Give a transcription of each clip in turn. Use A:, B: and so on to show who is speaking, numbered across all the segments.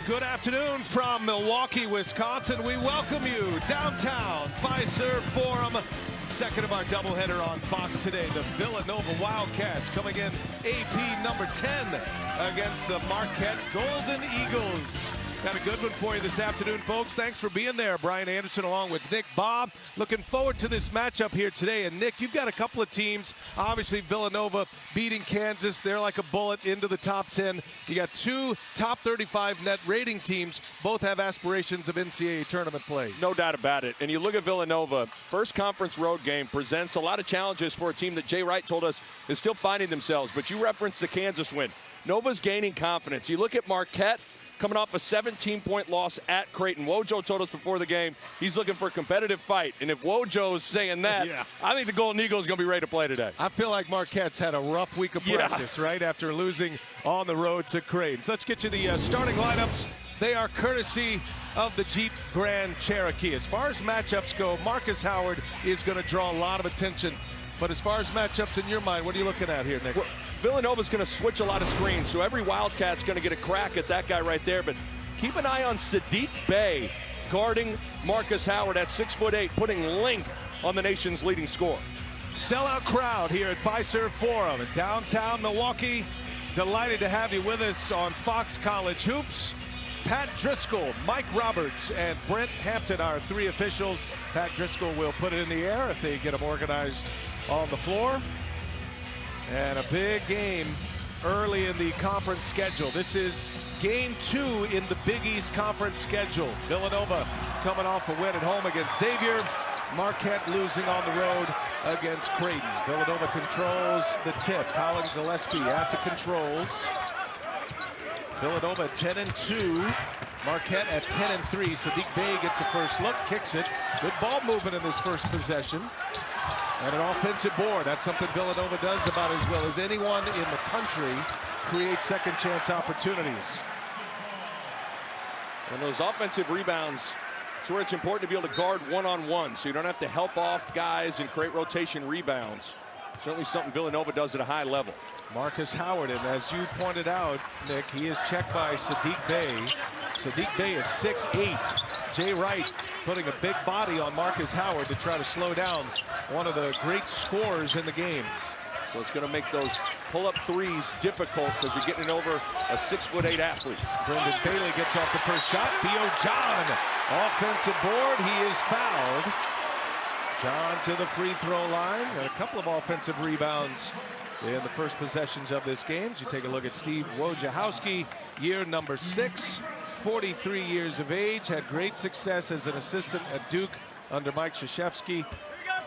A: Good afternoon from Milwaukee, Wisconsin. We welcome you downtown Fiserv Forum. Second of our doubleheader on Fox today. The Villanova Wildcats coming in AP number 10 against the Marquette Golden Eagles. Got a good one for you this afternoon, folks. Thanks for being there. Brian Anderson along with Nick Bob. Looking forward to this matchup here today. And Nick, you've got a couple of teams. Obviously, Villanova beating Kansas. They're like a bullet into the top 10. You got two top 35 net rating teams. Both have aspirations of NCAA tournament play.
B: No doubt about it. And you look at Villanova, first conference road game presents a lot of challenges for a team that Jay Wright told us is still finding themselves. But you referenced the Kansas win. Nova's gaining confidence. You look at Marquette, coming off a 17-point loss at Creighton. Wojo told us before the game he's looking for a competitive fight. And if Wojo's saying that, yeah, I think the Golden Eagles are going to be ready to play today.
A: I feel like Marquette's had a rough week of practice, right, after losing on the road to Creighton. So let's get you the starting lineups. They are courtesy of the Jeep Grand Cherokee. As far as matchups go, Marcus Howard is going to draw a lot of attention. But as far as matchups in your mind, what are you looking at here, Nick?
B: Well, Villanova's going to switch a lot of screens, so every Wildcat's going to get a crack at that guy right there. But keep an eye on Sadiq Bey guarding Marcus Howard at 6'8", putting length on the nation's leading scorer.
A: Sellout crowd here at Fiserv Forum in downtown Milwaukee. Delighted to have you with us on Fox College Hoops. Pat Driscoll, Mike Roberts, and Brent Hampton are three officials. Pat Driscoll will put it in the air if they get them organized on the floor. And a big game early in the conference schedule. This is game 2 in the Big East conference schedule. Villanova coming off a win at home against Xavier. Marquette losing on the road against Creighton. Villanova controls the tip. Colin Gillespie at the controls. Villanova at 10-2. Marquette at 10-3. Sadiq Bey gets a first look, kicks it. Good ball movement in this first possession. And an offensive board. That's something Villanova does about as well as anyone in the country. Create second chance opportunities.
B: And those offensive rebounds, it's where it's important to be able to guard one-on-one, so you don't have to help off guys and create rotation rebounds. Certainly something Villanova does at a high level.
A: Marcus Howard, and as you pointed out, Nick, he is checked by Sadiq Bey. Sadiq Bey is 6'8". Jay Wright putting a big body on Marcus Howard to try to slow down one of the great scorers in the game.
B: So it's going to make those pull-up threes difficult because you're getting over a 6'8" athlete.
A: Brendan Bailey gets off the first shot. Theo John, offensive board. He is fouled. John to the free throw line. And a couple of offensive rebounds in the first possessions of this game. You take a look at Steve Wojciechowski, year number 6, 43 years of age, had great success as an assistant at Duke under Mike Krzyzewski.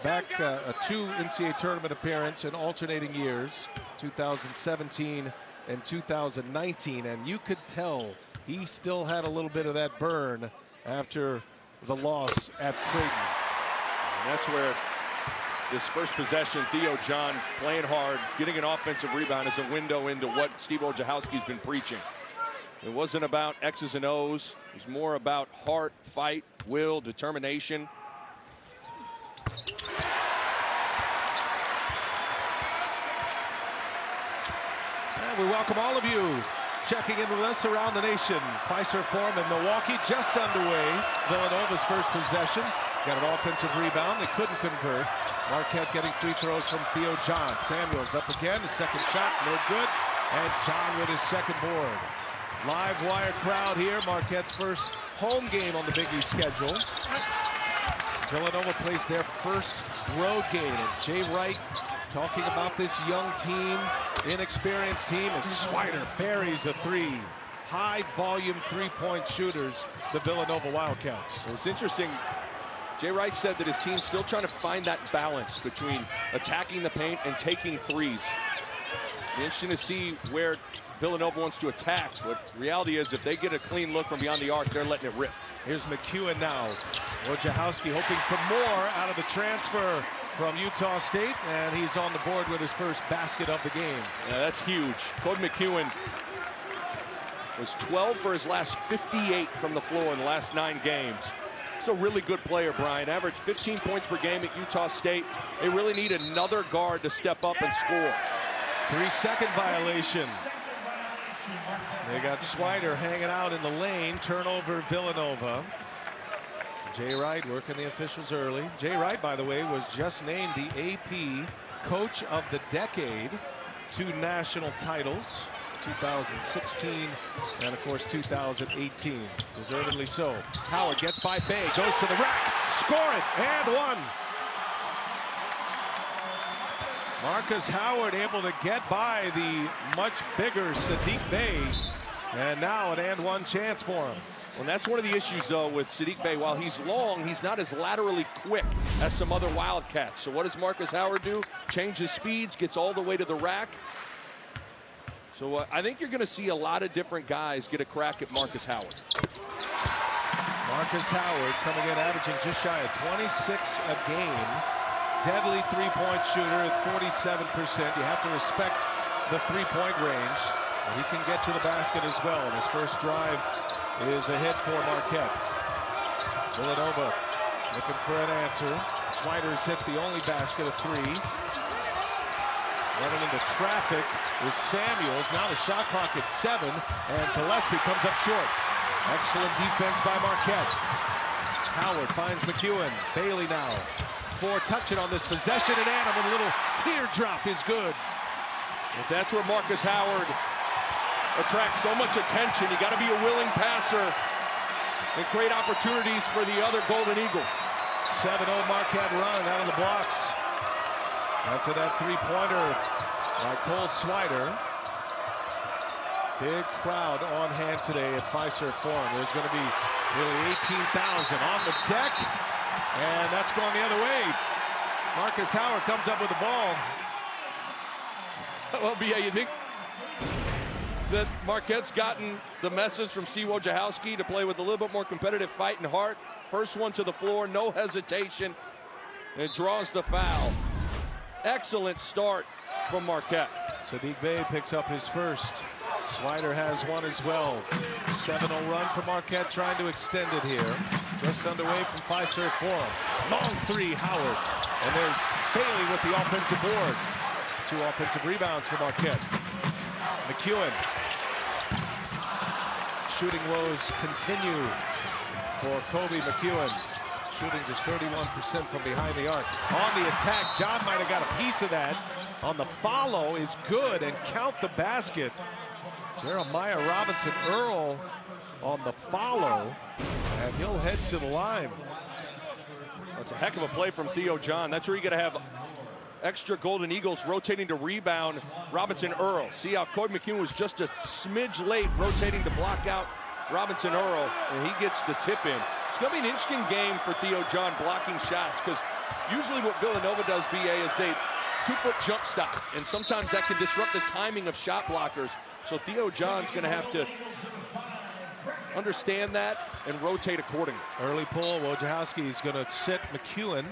A: Back a 2 NCAA tournament appearance in alternating years, 2017 and 2019, and you could tell he still had a little bit of that burn after the loss at Creighton.
B: And that's where this first possession, Theo John playing hard, getting an offensive rebound is a window into what Steve Wojciechowski's been preaching. It wasn't about X's and O's. It was more about heart, fight, will, determination.
A: And we welcome all of you checking in with us around the nation. Fiserv Forum in Milwaukee just underway. Villanova's first possession. Got an offensive rebound. They couldn't convert. Marquette getting free throws from Theo John. Samuels up again. His second shot, no good. And John with his second board. Live wire crowd here. Marquette's first home game on the Big East schedule. Villanova plays their first road game. And Jay Wright talking about this young team, inexperienced team, as Swider buries a three. High volume three-point shooters, the Villanova Wildcats.
B: It's interesting. Jay Wright said that his team's still trying to find that balance between attacking the paint and taking threes. Be interesting to see where Villanova wants to attack. But reality is, if they get a clean look from beyond the arc, they're letting it rip.
A: Here's McEwen now. Wojciechowski hoping for more out of the transfer from Utah State, and he's on the board with his first basket of the game.
B: Yeah, that's huge. Code McEwen was 12 for his last 58 from the floor in the last 9 games. He's a really good player, Brian. Averaged 15 points per game at Utah State. They really need another guard to step up and score.
A: 3-second violation. They got Swider hanging out in the lane. Turnover, Villanova. Jay Wright working the officials early. Jay Wright, by the way, was just named the AP Coach of the Decade. 2 national titles, 2016 and, of course, 2018. Deservedly so. Howard gets by Bay, goes to the rack, score it, and one. Marcus Howard able to get by the much bigger Sadiq Bey, and now an and-one chance for him.
B: Well, that's one of the issues, though, with Sadiq Bey. While he's long, he's not as laterally quick as some other Wildcats. So what does Marcus Howard do? Changes speeds, gets all the way to the rack. So I think you're going to see a lot of different guys get a crack at Marcus Howard.
A: Marcus Howard coming in averaging just shy of 26 a game. Deadly three-point shooter at 47%. You have to respect the three-point range. And he can get to the basket as well. And his first drive is a hit for Marquette. Villanova looking for an answer. Swider's hit the only basket of 3. Running into traffic is Samuels. Now the shot clock at 7. And Gillespie comes up short. Excellent defense by Marquette. Howard finds McEwen. Bailey now. 4 touching on this possession, and Adam with a little teardrop is good.
B: If that's where Marcus Howard attracts so much attention, you got to be a willing passer and create opportunities for the other Golden Eagles.
A: 7-0 Marquette run out of the blocks. After that three-pointer by Cole Swider. Big crowd on hand today at Fiserv Forum. There's going to be nearly 18,000 on the deck. And that's going the other way. Marcus Howard comes up with the ball.
B: Well, BA, you think that Marquette's gotten the message from Steve Wojciechowski to play with a little bit more competitive fight and heart? First one to the floor, no hesitation, and draws the foul. Excellent start from Marquette.
A: Sadiq Bey picks up his first. Swider has one as well. 7-0 run for Marquette, trying to extend it here. Just underway from Fiserv Forum. Long 3, Howard. And there's Bailey with the offensive board. 2 offensive rebounds for Marquette. McEwen. Shooting woes continue for Kobe McEwen. Shooting just 31% from behind the arc. On the attack, John might have got a piece of that. On the follow is good, and count the basket. Jeremiah Robinson Earl on the follow, and he'll head to the line.
B: That's a heck of a play from Theo John. That's where you got to have extra Golden Eagles rotating to rebound Robinson Earl. See how Kobe McEwen was just a smidge late rotating to block out Robinson Earl, and he gets the tip in. It's going to be an interesting game for Theo John blocking shots, because usually what Villanova does, BA, is they 2-foot jump stop, and sometimes that can disrupt the timing of shot blockers. So Theo John's going to have to understand that and rotate accordingly.
A: Early pull, Wojciechowski's going to sit McEwen.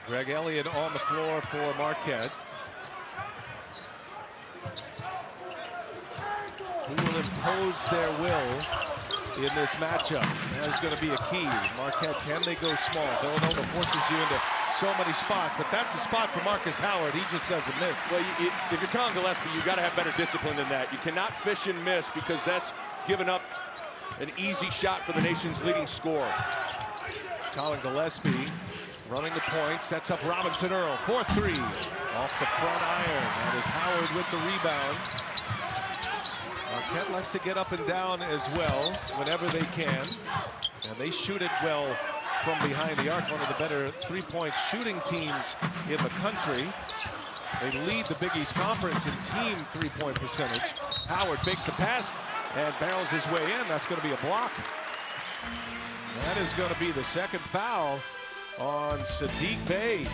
A: Greg Elliott on the floor for Marquette. Who will impose their will in this matchup? That is going to be a key. Marquette, can they go small? Villanova forces you into so many spots, but that's a spot for Marcus Howard. He just doesn't miss.
B: Well, if you're Colin Gillespie, you've got to have better discipline than that. You cannot fish and miss, because that's giving up an easy shot for the nation's leading scorer.
A: Colin Gillespie running the point, sets up Robinson Earl. 4-3 off the front iron. That is Howard with the rebound. Marquette likes to get up and down as well whenever they can. And they shoot it well from behind the arc. One of the better three-point shooting teams in the country. They lead the Big East Conference in team three-point percentage. Howard fakes a pass and barrels his way in. That's going to be a block. That is going to be the second foul on Sadiq Bey.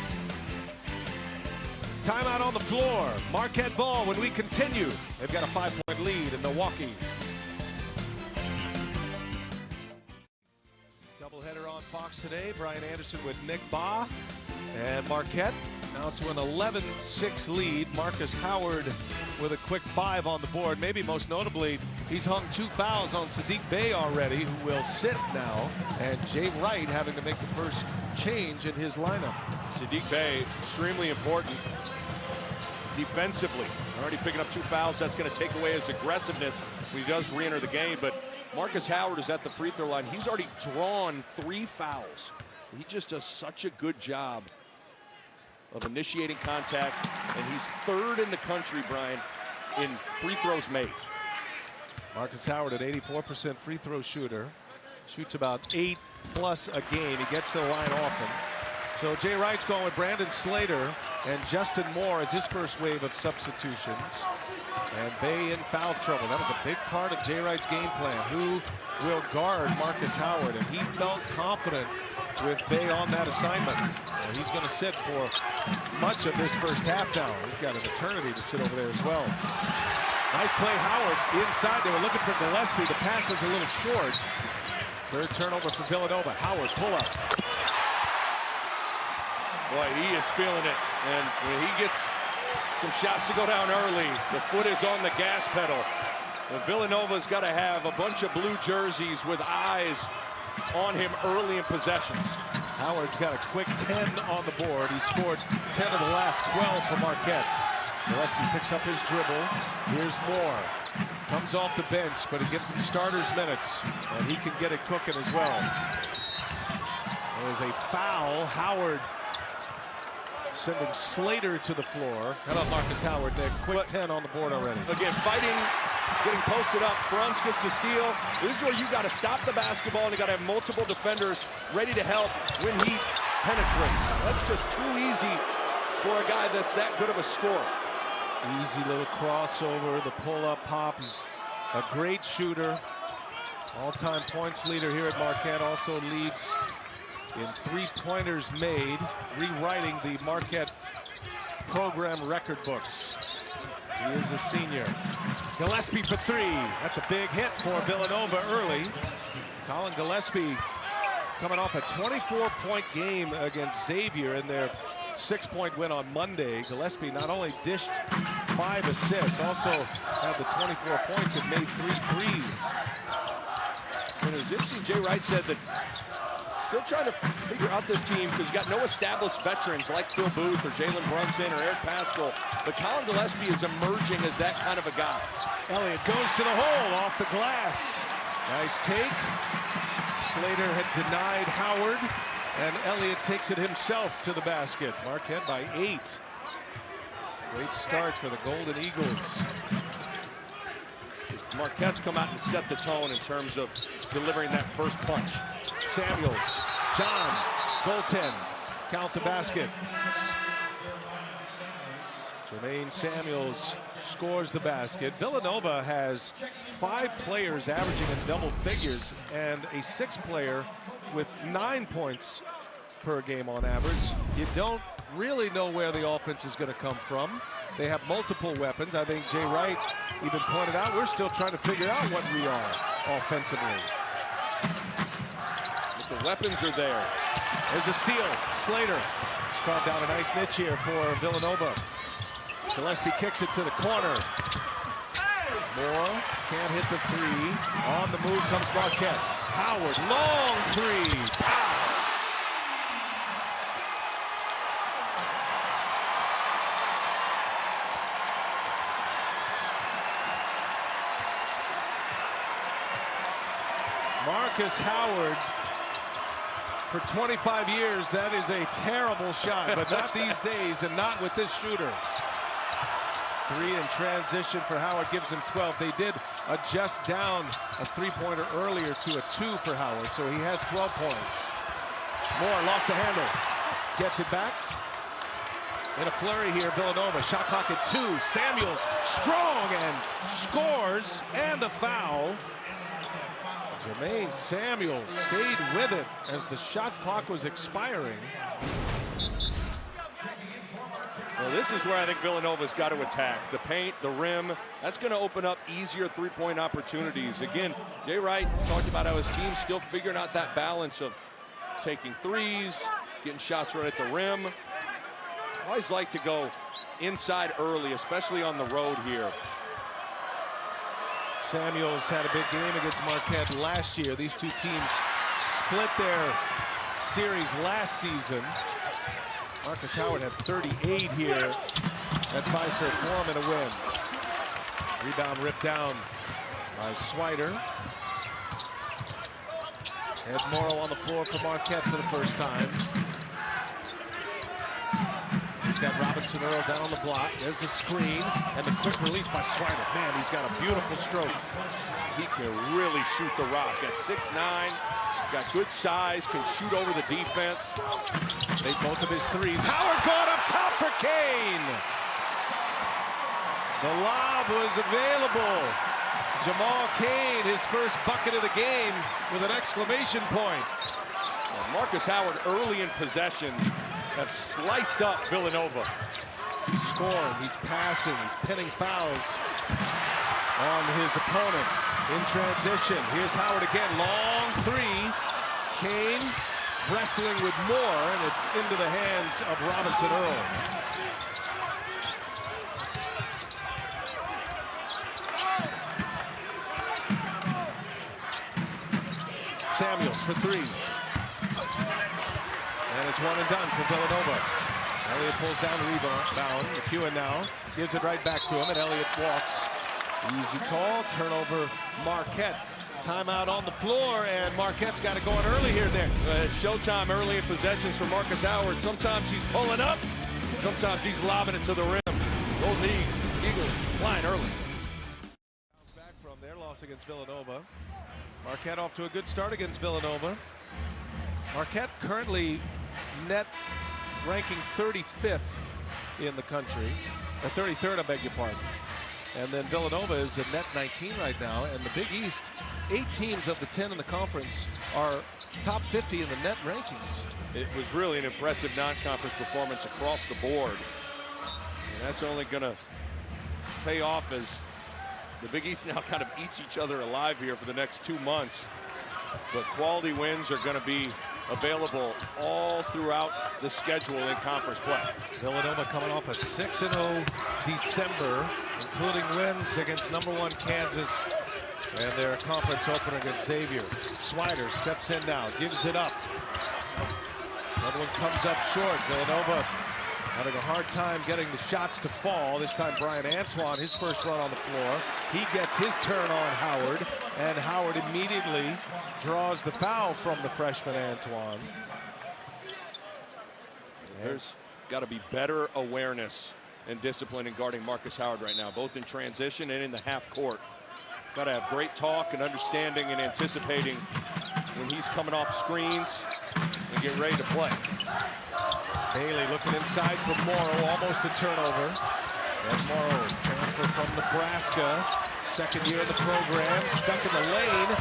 A: Timeout on the floor. Marquette ball when we continue. They've got a 5-point lead in Milwaukee. Doubleheader on Fox today. Brian Anderson with Nick Baugh. And Marquette now to an 11-6 lead. Marcus Howard with a quick 5 on the board. Maybe most notably, he's hung 2 fouls on Sadiq Bey already, who will sit now. And Jay Wright having to make the first change in his lineup.
B: Sadiq Bey, extremely important defensively. Already picking up 2 fouls. That's going to take away his aggressiveness when he does re-enter the game. But Marcus Howard is at the free throw line. He's already drawn 3 fouls. He just does such a good job of initiating contact, and he's 3rd in the country, Brian, in free throws made.
A: Marcus Howard, an 84% free throw shooter. Shoots about 8+ a game. He gets to the line often. So Jay Wright's going with Brandon Slater and Justin Moore as his first wave of substitutions. And Bay in foul trouble. That was a big part of Jay Wright's game plan. Who will guard Marcus Howard? And he felt confident with Bay on that assignment. And he's going to sit for much of this first half now. He's got an eternity to sit over there as well. Nice play, Howard inside. They were looking for Gillespie. The pass was a little short. 3rd turnover for Villanova. Howard, pull up.
B: Boy, he is feeling it. And when he gets some shots to go down early, the foot is on the gas pedal. And Villanova's got to have a bunch of blue jerseys with eyes on him early in possessions.
A: Howard's got a quick 10 on the board. He scored 10 of the last 12 for Marquette. Gillespie picks up his dribble. Here's Moore. Comes off the bench, but he gives him starters minutes, and he can get it cooking as well. There's a foul. Howard sending Slater to the floor. How about Marcus Howard? That quick 10 on the board already.
B: Again, fighting, getting posted up. Frantz gets the steal. This is where you got to stop the basketball, and you got to have multiple defenders ready to help when he penetrates. That's just too easy for a guy that's that good of a scorer.
A: Easy little crossover, the pull-up pop. He's a great shooter. All-time points leader here at Marquette. Also leads in 3-pointers made, rewriting the Marquette program record books. He is a senior. Gillespie for 3. That's a big hit for Villanova early. Colin Gillespie coming off a 24-point game against Xavier in their 6-point win on Monday. Gillespie not only dished 5 assists, also had the 24 points and made 3 threes.
B: And it was interesting, Jay Wright said that still trying to figure out this team because you got no established veterans like Phil Booth or Jalen Brunson or Eric Paschal. But Colin Gillespie is emerging as that kind of a guy.
A: Elliott goes to the hole off the glass. Nice take. Slater had denied Howard, and Elliott takes it himself to the basket. Marquette by 8. Great start for the Golden Eagles.
B: Marquette's come out and set the tone in terms of delivering that first punch.
A: Samuels, John, goaltend, count the basket. Jermaine Samuels scores the basket. Villanova has 5 players averaging in double figures and a 6th player with 9 points per game on average. You don't really know where the offense is going to come from. They have multiple weapons. I think Jay Wright even pointed out we're still trying to figure out what we are offensively.
B: But the weapons are there.
A: There's a steal. Slater has carved out a nice niche here for Villanova. Gillespie kicks it to the corner. Moore can't hit the 3. On the move comes Marquette. Howard, long 3. Pow! Marcus Howard, for 25 years, that is a terrible shot, but not these days and not with this shooter. 3 in transition for Howard gives him 12. They did adjust down a 3-pointer earlier to a 2 for Howard, so he has 12 points. Moore lost the handle, gets it back. In a flurry here, Villanova, shot clock at 2. Samuels, strong, and scores, and a foul. Jermaine Samuels stayed with it as the shot clock was expiring.
B: Well, this is where I think Villanova's got to attack. The paint, the rim, that's going to open up easier 3-point opportunities. Again, Jay Wright talked about how his team's still figuring out that balance of taking threes, getting shots right at the rim. I always like to go inside early, especially on the road here.
A: Samuels had a big game against Marquette last year. These two teams split their series last season. Marcus Howard had 38 here at Fiserv Forum and a win. Rebound ripped down by Swider. Ed Morrow on the floor for Marquette for the first time. He's got Robinson Earl down on the block. There's the screen and the quick release by Swider. Man, he's got a beautiful stroke.
B: He can really shoot the rock. At 6'9", got good size, can shoot over the defense.
A: Made both of his threes. Howard going up top for Kane. The lob was available. Jamal Kane, his first bucket of the game with an exclamation point.
B: Marcus Howard early in possessions have sliced up Villanova.
A: He's scoring, he's passing, he's pinning fouls on his opponent in transition. Here's Howard again, long three. Kane wrestling with more, and it's into the hands of Robinson Earl. Samuels for three. And it's one and done for Villanova. Elliott pulls down the rebound. McEwen now gives it right back to him, and Elliott walks. Easy call. Turnover, Marquette. Timeout on the floor, and Marquette's got it going early here, Nick.
B: It's showtime early in possessions for Marcus Howard. Sometimes he's pulling up, sometimes he's lobbing it to the rim. Those Eagles flying early.
A: Back from their loss against Villanova. Marquette off to a good start against Villanova. Marquette currently net ranking 35th in the country, or 33rd, I beg your pardon. And then Villanova is at net 19 right now. And the Big East, 8 teams of the 10 in the conference are top 50 in the net rankings.
B: It was really an impressive non-conference performance across the board. And that's only going to pay off as the Big East now kind of eats each other alive here for the next 2 months. But quality wins are going to be available all throughout the schedule in conference play.
A: Villanova coming off a 6-0 December, including wins against #1 Kansas and their conference opener against Xavier. Swider steps in now, gives it up. Another one comes up short. Villanova having a hard time getting the shots to fall. This time Brian Antoine, his first run on the floor. He gets his turn on Howard, and Howard immediately draws the foul from the freshman Antoine.
B: There's got to be better awareness and discipline in guarding Marcus Howard right now, both in transition and in the half court. Got to have great talk and understanding and anticipating when he's coming off screens and get ready to play.
A: Bailey looking inside for Morrow, almost a turnover. And Morrow, transfer from Nebraska, second year of the program, stuck in the lane.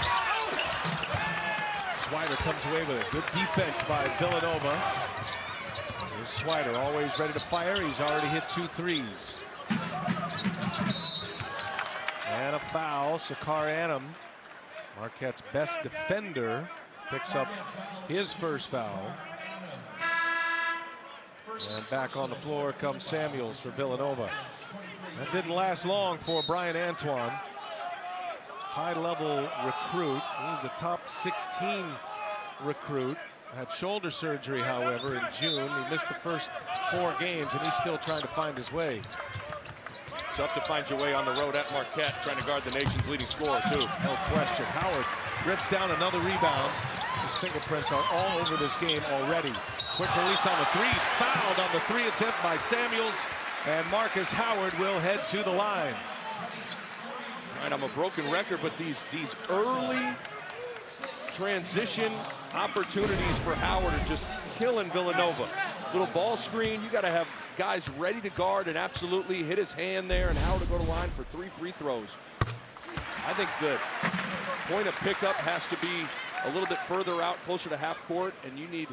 A: Swider comes away with it. Good defense by Villanova. Here's Swider, always ready to fire. He's already hit 2 threes. And a foul. Sakar Annam, Marquette's best defender, picks up his first foul. And back on the floor comes Samuels for Villanova. That didn't last long for Brian Antoine. High-level recruit. He's a top 16 recruit. Had shoulder surgery, however, in June. He missed the first 4 games, and he's still trying to find his way.
B: Tough to find your way on the road at Marquette, trying to guard the nation's leading scorer, too.
A: No question. Howard rips down another rebound. His fingerprints are all over this game already. Quick release on the threes. Fouled on the 3 attempt by Samuels. And Marcus Howard will head to the line.
B: Right, I'm a broken record, but these early transition opportunities for Howard are just killing Villanova. Little ball screen, you got to have guys ready to guard and absolutely hit his hand there, and Howard to go to line for 3 free throws. I think the point of pickup has to be a little bit further out, closer to half court, and you need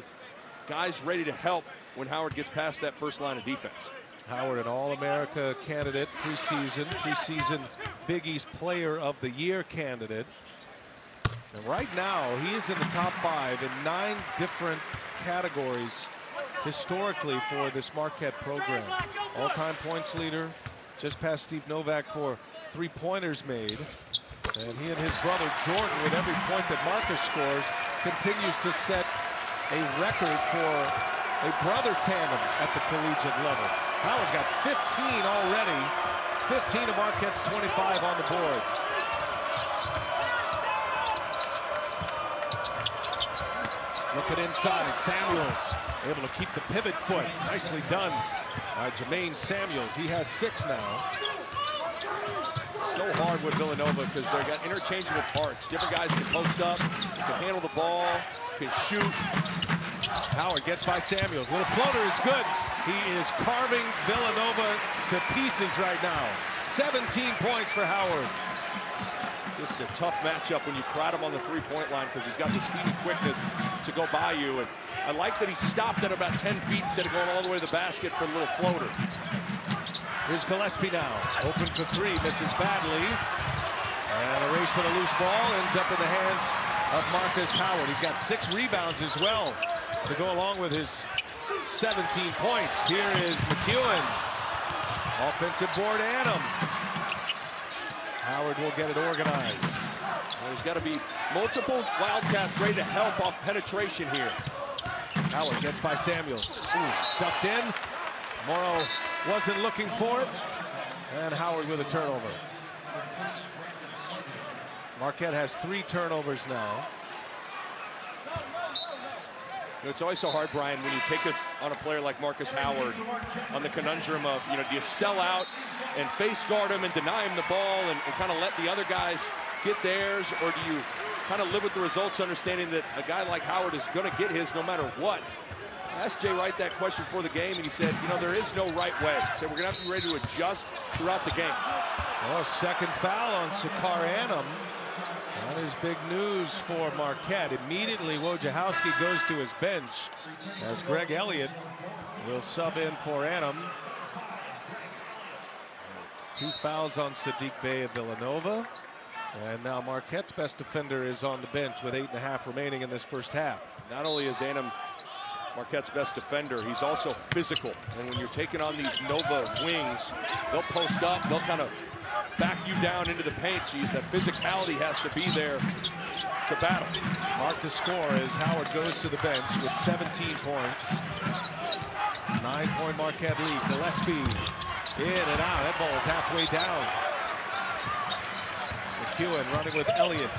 B: guys ready to help when Howard gets past that first line of defense.
A: Howard, an All-America candidate, preseason Big East Player of the Year candidate. And right now, he is in the top 5 in 9 different categories historically for this Marquette program. All-time points leader, just past Steve Novak for 3-pointers made. And he and his brother Jordan, with every point that Marcus scores, continues to set a record for a brother tandem at the collegiate level. Howard's got 15 already. 15 of Marquette's 25 on the board. Looking inside, Samuels able to keep the pivot foot. Nicely done by Jermaine Samuels. He has 6 now.
B: So hard with Villanova because they got interchangeable parts. Different guys can post up, can handle the ball, can shoot.
A: Howard gets by Samuels. Little floater is good. He is carving Villanova to pieces right now. 17 points for Howard.
B: Just a tough matchup when you crowd him on the three-point line because he's got the speed and quickness to go by you. And I like that he stopped at about 10 feet instead of going all the way to the basket for a little floater.
A: Here's Gillespie now. Open for 3, misses badly. And a race for the loose ball ends up in the hands of Marcus Howard. He's got 6 rebounds as well to go along with his 17 points. Here is McEwen. Offensive board, Annam. Howard will get it organized.
B: Well, there's got to be multiple Wildcats ready to help off penetration here.
A: Howard gets by Samuels. Ducked in. Morrow wasn't looking for it. And Howard with a turnover. Marquette has 3 turnovers now.
B: It's always so hard, Brian, when you take it on a player like Marcus Howard on the conundrum of, do you sell out and face guard him and deny him the ball and kind of let the other guys get theirs, or do you kind of live with the results, understanding that a guy like Howard is going to get his no matter what? I asked Jay Wright that question for the game, and he said, there is no right way. So we're going to have to be ready to adjust throughout the game.
A: Oh, second foul on Sakar Annam. That is big news for Marquette. Immediately, Wojciechowski goes to his bench as Greg Elliott will sub in for Annam. 2 fouls on Sadiq Bey of Villanova. And now Marquette's best defender is on the bench with 8.5 remaining in this first half.
B: Not only is Annam Marquette's best defender, he's also physical. And when you're taking on these Nova wings, they'll post up, they'll kind of back you down into the paint, so that physicality has to be there to battle.
A: Mark to score as Howard goes to the bench with 17 points. 9-point Marquette lead. Gillespie in and out. That ball is halfway down. McEwen running with Elliott.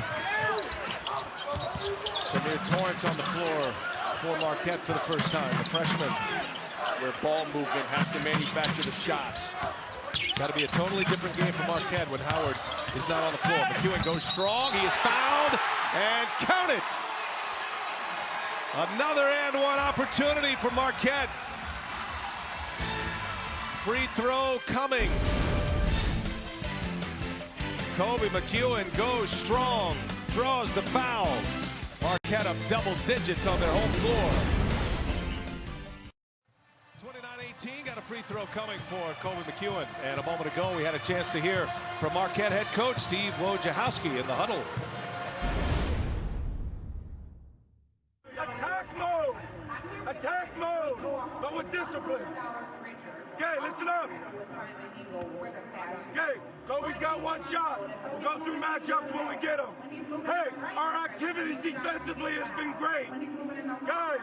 A: Samir Torrance on the floor for Marquette for the first time. The freshman.
B: Where ball movement has to manufacture the shots.
A: Got to be a totally different game for Marquette when Howard is not on the floor. McEwen goes strong. He is fouled and counted. Another and one opportunity for Marquette. Free throw coming. Kobe McEwen goes strong, draws the foul. Marquette up double digits on their home floor. 29-18, got a free throw coming for Kobe McEwen. And a moment ago, we had a chance to hear from Marquette head coach Steve Wojciechowski in the huddle.
C: Attack mode, but with discipline. Okay, listen up. Okay, Kobe's got 1 shot. We'll go through matchups when we get them. Hey, our activity defensively has been great. Guys,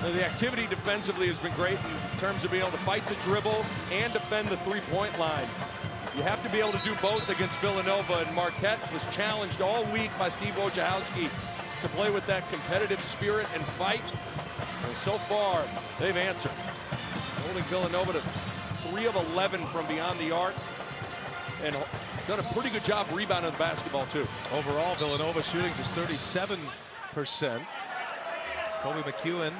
B: The activity defensively has been great in terms of being able to fight the dribble and defend the three-point line. You have to be able to do both against Villanova, and Marquette was challenged all week by Steve Wojciechowski to play with that competitive spirit and fight. And so far, they've answered. Holding Villanova to 3 of 11 from beyond the arc, and done a pretty good job rebounding the basketball, too.
A: Overall, Villanova shooting just 37%. Kobe McEwen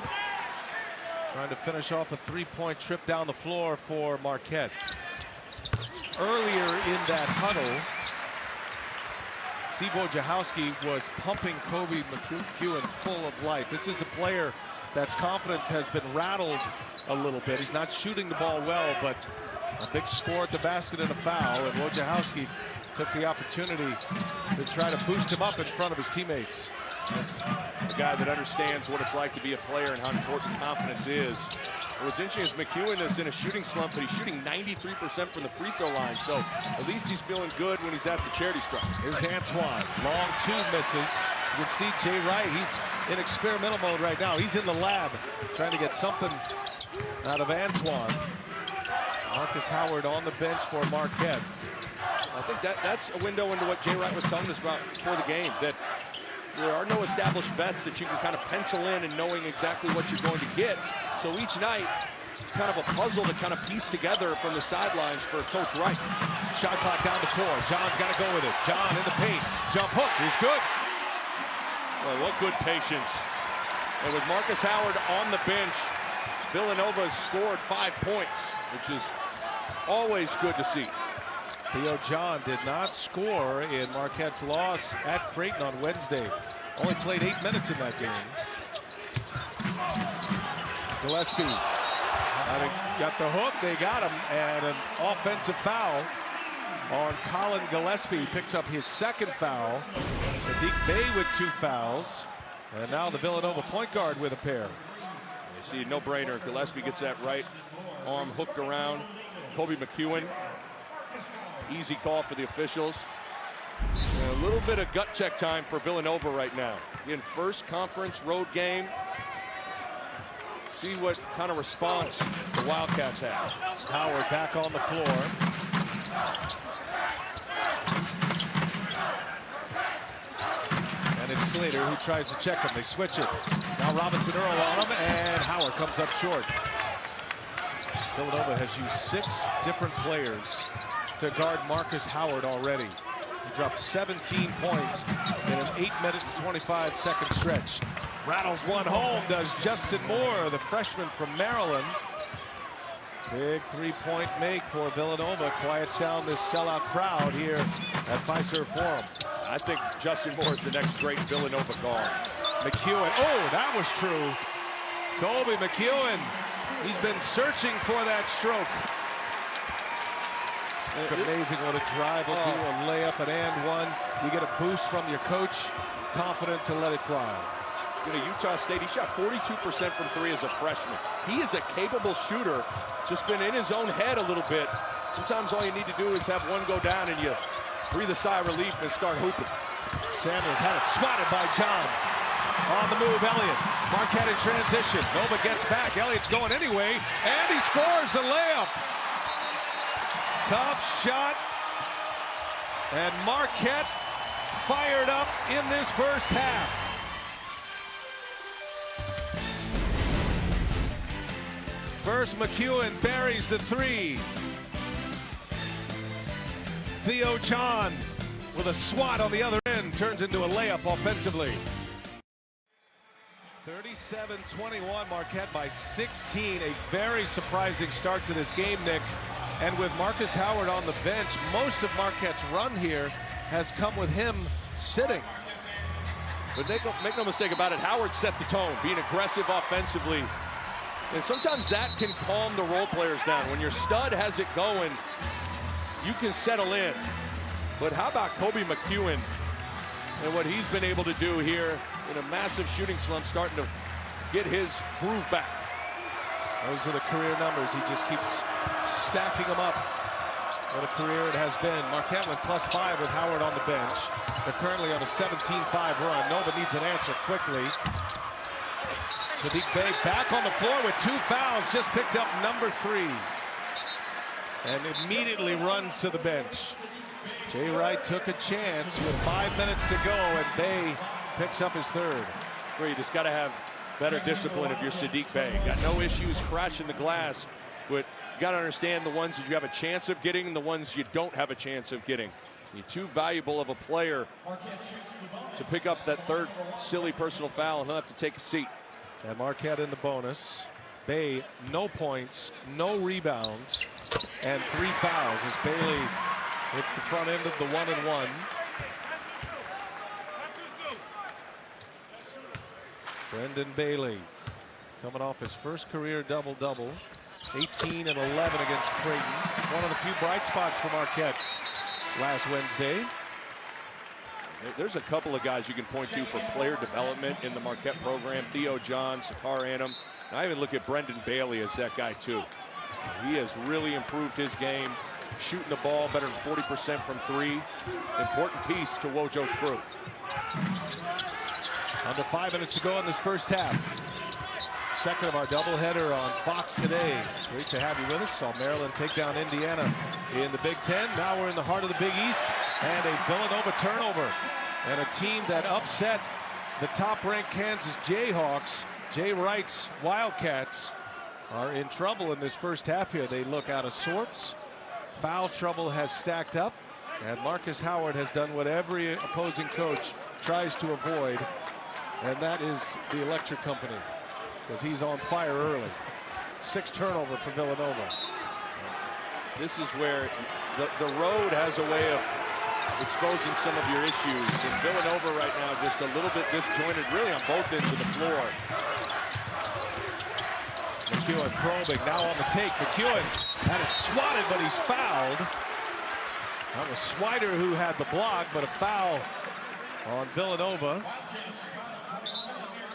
A: trying to finish off a 3-point trip down the floor for Marquette. Earlier in that huddle, Steve Wojciechowski was pumping Kobe McEwen full of life. This is a player that's confidence has been rattled a little bit. He's not shooting the ball well, but a big score at the basket and a foul, and Wojciechowski took the opportunity to try to boost him up in front of his teammates.
B: A guy that understands what it's like to be a player and how important confidence is. What's interesting is McEwen is in a shooting slump, but he's shooting 93% from the free throw line, so at least he's feeling good when he's at the charity stripe.
A: Here's Antoine. Long 2 misses. You can see Jay Wright, he's in experimental mode right now. He's in the lab trying to get something out of Antoine. Marcus Howard on the bench for Marquette.
B: I think that's a window into what Jay Wright was telling us about before the game, that there are no established vets that you can kind of pencil in and knowing exactly what you're going to get. So each night, it's kind of a puzzle to kind of piece together from the sidelines for Coach Wright.
A: Shot clock down to 4. John's got to go with it. John in the paint. Jump hook. He's good.
B: Well, what good patience. And with Marcus Howard on the bench, Villanova scored 5 points, which is always good to see.
A: Theo John did not score in Marquette's loss at Creighton on Wednesday. Only played 8 minutes in that game. Gillespie got the hook. They got him. And an offensive foul on Colin Gillespie. He picks up his second foul. Sadiq Bey with 2 fouls. And now the Villanova point guard with a pair.
B: You see, no-brainer. Gillespie gets that right arm hooked around Kobe McEwen. Easy call for the officials. And a little bit of gut check time for Villanova right now. In first conference road game. See what kind of response the Wildcats have.
A: Howard back on the floor. And it's Slater who tries to check him. They switch it. Now Robinson Earl on him, and Howard comes up short. Villanova has used 6 different players to guard Marcus Howard already. He dropped 17 points in an 8-minute and 25-second stretch. Rattles one home, does Justin Moore, the freshman from Maryland. Big 3-point make for Villanova. Quiets down this sellout crowd here at Fiserv Forum.
B: I think Justin Moore is the next great Villanova guard.
A: McEwen, oh, that was true. Kobe McEwen, he's been searching for that stroke. It's amazing what a drive will do, a layup, an and one. You get a boost from your coach, confident to let it fly.
B: You know, Utah State, he shot 42% from 3 as a freshman. He is a capable shooter, just been in his own head a little bit. Sometimes all you need to do is have one go down and you breathe a sigh of relief and start hooping.
A: Samuels had it swatted by John. On the move, Elliott. Marquette in transition. Nova gets back. Elliott's going anyway, and he scores the layup. Tough shot. And Marquette fired up in this first half. First, McEwen buries the 3. Theo John with a swat on the other end turns into a layup offensively. 37-21, Marquette by 16. A very surprising start to this game, Nick. And with Marcus Howard on the bench, most of Marquette's run here has come with him sitting.
B: But make no mistake about it, Howard set the tone, being aggressive offensively. And sometimes that can calm the role players down. When your stud has it going, you can settle in. But how about Kobe McEwen and what he's been able to do here in a massive shooting slump, starting to get his groove back.
A: Those are the career numbers. He just keeps stacking them up. What a career it has been. Marquette went +5 with Howard on the bench. They're currently on a 17-5 run. Nova needs an answer quickly. Sadiq Bey back on the floor with 2 fouls. Just picked up number 3. And immediately runs to the bench. Jay Wright took a chance with 5 minutes to go, and Bey picks up his 3rd.
B: Where you just got to have better discipline if you're Sadiq Bey. Got no issues crashing the glass, but you got to understand the ones that you have a chance of getting and the ones you don't have a chance of getting. You're too valuable of a player to pick up that 3rd silly personal foul, and he'll have to take a seat.
A: And Marquette in the bonus. Bey, no points, no rebounds, and 3 fouls as Bailey hits the front end of the 1-and-1. Brendan Bailey coming off his first career double-double. 18 and 11 against Creighton. One of the few bright spots for Marquette last Wednesday.
B: There's a couple of guys you can point to for player development in the Marquette program. Theo John, Sakar Annam. And I even look at Brendan Bailey as that guy too. He has really improved his game, shooting the ball better than 40% from 3. Important piece to Wojo's crew.
A: Under 5 minutes to go in this first half. Second of our doubleheader on Fox today. Great to have you with us. Saw Maryland take down Indiana in the Big Ten. Now we're in the heart of the Big East, and a Villanova turnover. And a team that upset the top-ranked Kansas Jayhawks. Jay Wright's Wildcats are in trouble in this first half here. They look out of sorts. Foul trouble has stacked up, and Marcus Howard has done what every opposing coach tries to avoid, and that is the electric company, because he's on fire early. 6 turnover for Villanova.
B: This is where the road has a way of exposing some of your issues. And Villanova right now just a little bit disjointed, really on both ends of the floor.
A: McEwen probing, now on the take. McEwen had it swatted, but he's fouled. That was Swider who had the block, but a foul on Villanova.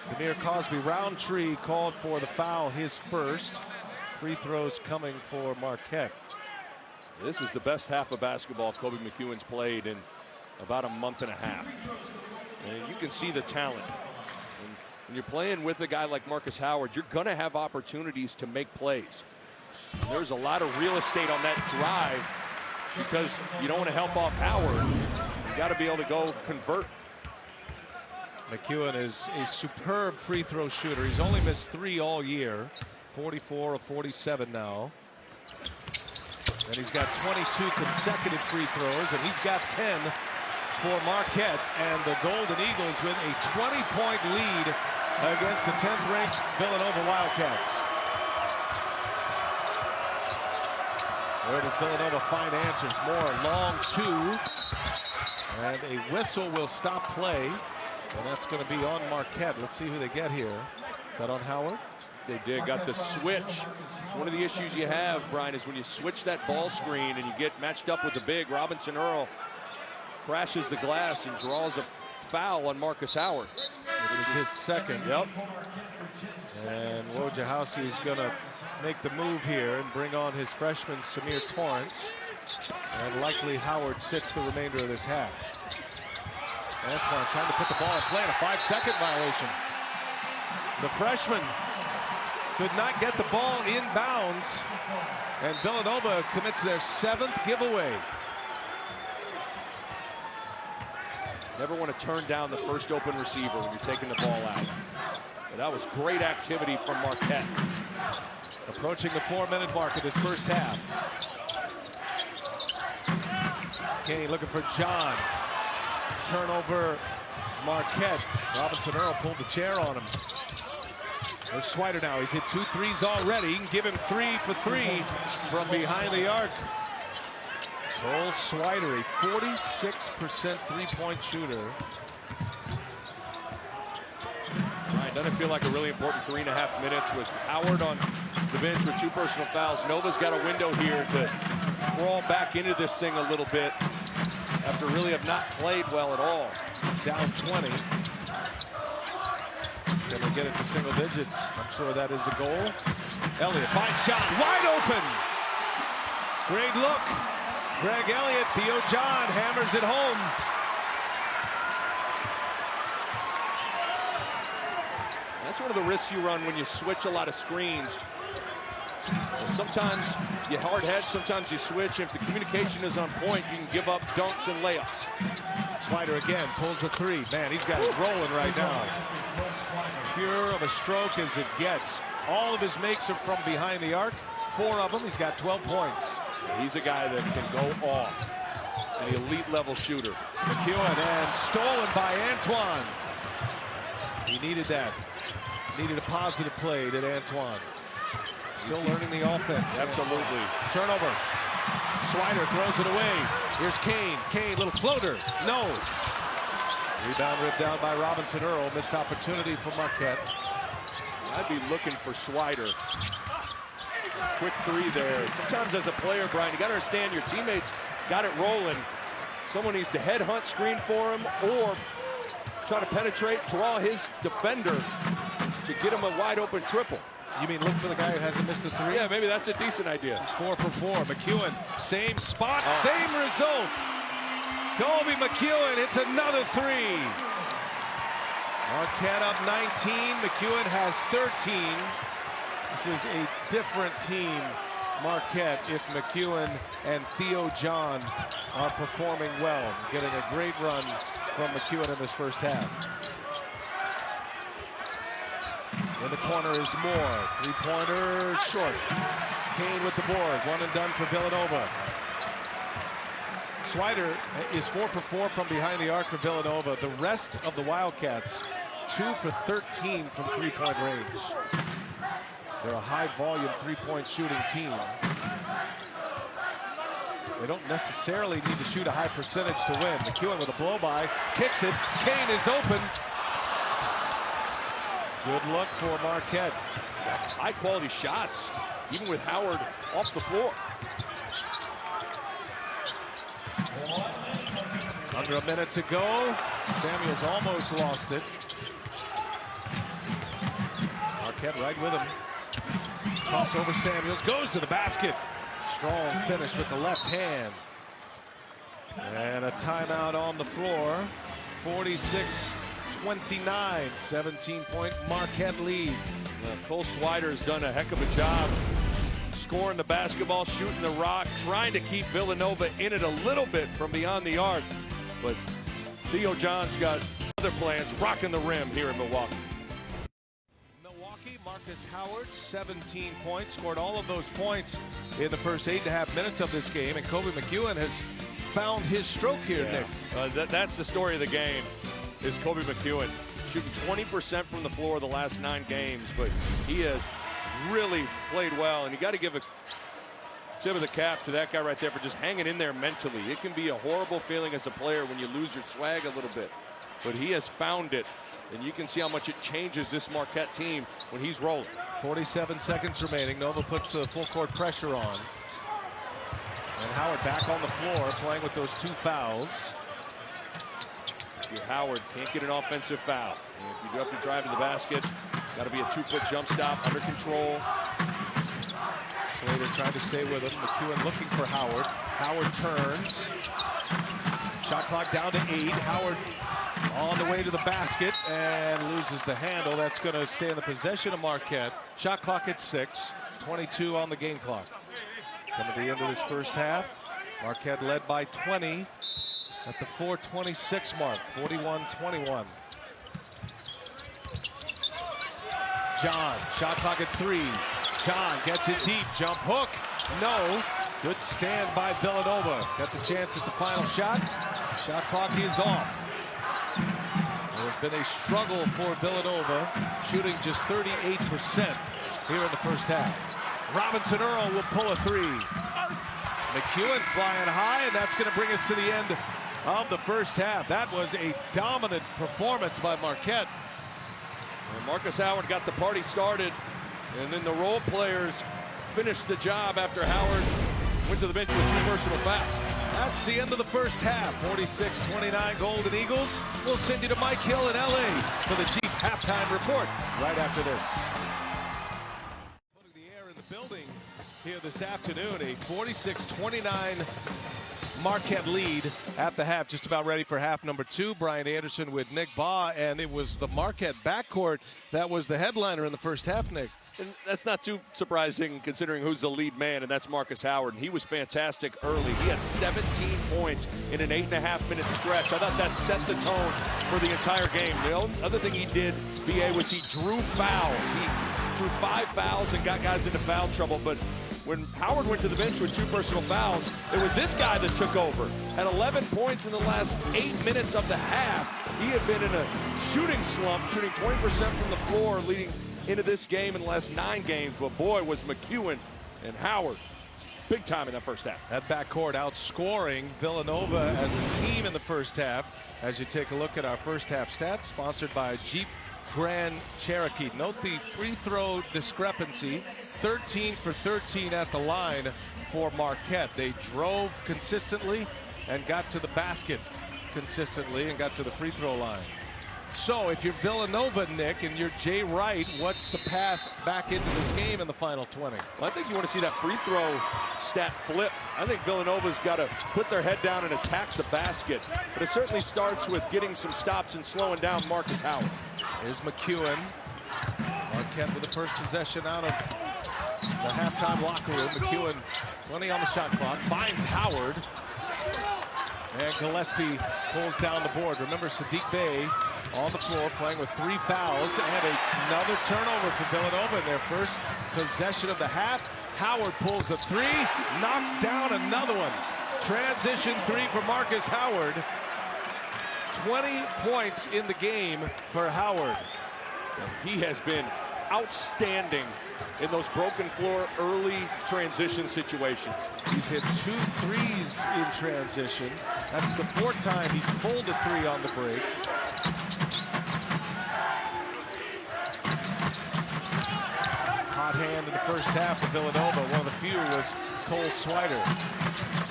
A: Demir Cosby, Roundtree called for the foul, his first. Free throws coming for Marquette.
B: This is the best half of basketball Kobe McEwen's played in about a month and a half. And you can see the talent. And when you're playing with a guy like Marcus Howard, you're going to have opportunities to make plays. And there's a lot of real estate on that drive because you don't want to help off Howard. You got to be able to go convert.
A: McEwen is a superb free throw shooter. He's only missed 3 all year. 44 of 47 now. And he's got 22 consecutive free throws, and he's got 10 for Marquette. And the Golden Eagles with a 20-point lead against the 10th-ranked Villanova Wildcats. Where does Villanova find answers? More long 2. And a whistle will stop play. And that's going to be on Marquette. Let's see who they get here. Is that on Howard?
B: They did, got the switch. One of the issues you have, Brian, is when you switch that ball screen and you get matched up with the big, Robinson Earl crashes the glass and draws a foul on Marcus Howard.
A: It is his second.
B: Yep.
A: And Wojciechowski is going to make the move here and bring on his freshman Samir Torrance. And likely Howard sits the remainder of this half. Antoine trying to put the ball in play, and a 5-second violation. The freshman could not get the ball in bounds, and Villanova commits their 7th giveaway.
B: Never want to turn down the first open receiver when you're taking the ball out. But that was great activity from Marquette.
A: Approaching the 4-minute mark of this first half. Kane looking for John. Turnover, Marquette. Robinson Earl pulled the chair on him. There's Swider now. He's hit 2 threes already. You can give him 3 for 3 from behind the arc. Cole Swider, a 46% three-point shooter.
B: Right, doesn't feel like a really important 3.5 minutes with Howard on the bench with 2 personal fouls. Nova's got a window here to crawl back into this thing a little bit after really have not played well at all.
A: Down 20. Can they get it to single digits? I'm sure that is a goal. Elliott finds John wide open. Great look. Greg Elliott, Theo John hammers it home.
B: That's one of the risks you run when you switch a lot of screens. Sometimes you hard head, sometimes you switch. If the communication is on point, you can give up dunks and layups.
A: Swider again pulls the 3. Man, he's got it rolling right now. Pure of a stroke as it gets. All of his makes are from behind the arc. 4 of them. He's got 12 points.
B: He's a guy that can go off. An elite level shooter.
A: McEwen, and stolen by Antoine. He needed that. Needed a positive play, did Antoine. Still learning the offense.
B: Absolutely.
A: Turnover. Swider throws it away. Here's Kane. Kane, little floater. No. Rebound ripped down by Robinson Earl. Missed opportunity for Marquette.
B: I'd be looking for Swider. Quick 3 there. Sometimes as a player, Brian, you got to understand your teammates got it rolling. Someone needs to headhunt, screen for him, or try to penetrate, draw his defender to get him a wide open triple.
A: You mean look for the guy who hasn't missed a 3?
B: Yeah, maybe that's a decent idea.
A: 4 for 4. McEwen, same spot, same result. Kobe McEwen hits another 3. Marquette up 19. McEwen has 13. This is a different team, Marquette, if McEwen and Theo John are performing well. Getting a great run from McEwen in this first half. In the corner is Moore. Three-pointer short. Kane with the board. One and done for Villanova. Swider is 4 for 4 from behind the arc for Villanova. The rest of the Wildcats, 2 for 13 from three-point range. They're a high-volume three-point shooting team. They don't necessarily need to shoot a high percentage to win. McEwen with a blow-by, kicks it. Kane is open. Good look for Marquette.
B: High-quality shots, even with Howard off the floor.
A: Under a minute to go. Samuels almost lost it. Marquette right with him. Crossover Samuels, goes to the basket. Strong finish with the left hand. And a timeout on the floor. 46-29, 17-point Marquette lead.
B: Cole Swider has done a heck of a job scoring the basketball, shooting the rock, trying to keep Villanova in it a little bit from beyond the arc. But Theo John's got other plans, rocking the rim here in Milwaukee.
A: Marcus Howard, 17 points, scored all of those points in the first 8.5 minutes of this game, and Kobe McEwen has found his stroke here, Nick.
B: That's the story of the game, is Kobe McEwen shooting 20% from the floor the last 9 games, but he has really played well, and you got to give a tip of the cap to that guy right there for just hanging in there mentally. It can be a horrible feeling as a player when you lose your swag a little bit, but he has found it. And you can see how much it changes this Marquette team when he's rolling.
A: 47 seconds remaining. Nova puts the full court pressure on. And Howard back on the floor playing with those 2 fouls.
B: If Howard can't get an offensive foul. And if you do have to drive to the basket, got to be a 2-foot jump stop under control.
A: Slater trying to stay with him. McEwen looking for Howard. Howard turns. Shot clock down to 8. Howard on the way to the basket and loses the handle. That's going to stay in the possession of Marquette. Shot clock at 6. 22 on the game clock. Coming to the end of this first half. Marquette led by 20 at the 4:26 mark. 41-21. John, shot clock at 3. John gets it deep. Jump hook. No. Good stand by Villanova. Got the chance at the final shot. Shot clock is off. There's been a struggle for Villanova, shooting just 38% here in the first half. Robinson Earl will pull a 3. McEwen flying high, and that's going to bring us to the end of the first half. That was a dominant performance by Marquette.
B: And Marcus Howard got the party started, and then the role players finished the job after Howard went to the bench with 2 personal fouls.
A: That's the end of the first half. 46-29 Golden Eagles. We'll send you to Mike Hill in LA for the Chief halftime report right after this. Putting the air in the building here this afternoon. A 46-29 Marquette lead at the half. Just about ready for half number 2. Brian Anderson with Nick Baugh, and it was the Marquette backcourt that was the headliner in the first half, Nick.
B: And that's not too surprising considering who's the lead man, and that's Marcus Howard. And he was fantastic early. He had 17 points in an 8.5-minute stretch. I thought that set the tone for the entire game. The only other thing he did, BA, was he drew fouls. He drew 5 fouls and got guys into foul trouble. But when Howard went to the bench with 2 personal fouls, it was this guy that took over. At 11 points in the last 8 minutes of the half, he had been in a shooting slump, shooting 20% from the floor, leading into this game in the last 9 games, but boy, was McEwen and Howard big time in that first half.
A: That backcourt outscoring Villanova as a team in the first half. As you take a look at our first half stats, sponsored by Jeep Grand Cherokee. Note the free throw discrepancy, 13 for 13 at the line for Marquette. They drove consistently and got to the basket consistently and got to the free throw line. So if you're Villanova, Nick, and you're Jay Wright, what's the path back into this game in the final 20?
B: Well, I think you want to see that free throw stat flip. I think Villanova's got to put their head down and attack the basket. But it certainly starts with getting some stops and slowing down Marcus Howard.
A: Here's McEwen. Marquette with the first possession out of the halftime locker room. McEwen 20 on the shot clock. Finds Howard. And Gillespie pulls down the board. Remember, Saddiq Bey on the floor playing with 3 fouls and another turnover for Villanova in their first possession of the half. Howard pulls a 3, knocks down another one. Transition 3 for Marcus Howard. 20 points in the game for Howard.
B: And he has been outstanding in those broken floor early transition situations.
A: He's hit 2 threes in transition. That's the 4th time he's pulled a 3 on the break. Hot hand in the first half of Villanova. One of the few was Cole Swider.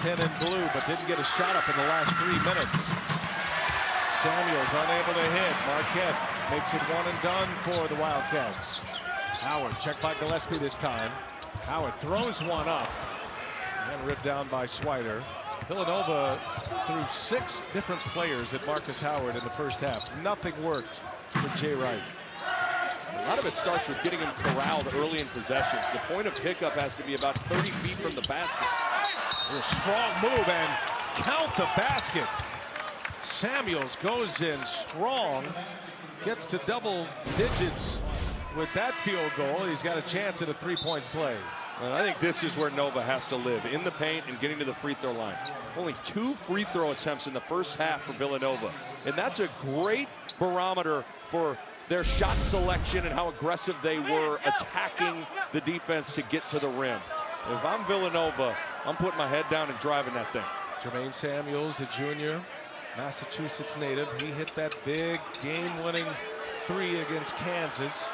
A: 10 in blue, but didn't get a shot up in the last 3 minutes. Samuels unable to hit. Marquette makes it 1 and done for the Wildcats. Howard checked by Gillespie this time. Howard throws one up and ripped down by Swider. Villanova threw 6 different players at Marcus Howard in the first half. Nothing worked for Jay Wright.
B: A lot of it starts with getting him corralled early in possessions. The point of pickup has to be about 30 feet from the basket.
A: A strong move and count the basket. Samuels goes in strong, gets to double digits with that field goal. He's got a chance at a 3-point play.
B: And I think this is where Nova has to live, in the paint and getting to the free throw line. Only 2 free throw attempts in the first half for Villanova. And that's a great barometer for their shot selection and how aggressive they were attacking the defense to get to the rim. If I'm Villanova, I'm putting my head down and driving that thing.
A: Jermaine Samuels, a junior, Massachusetts native. He hit that big game-winning 3 against Kansas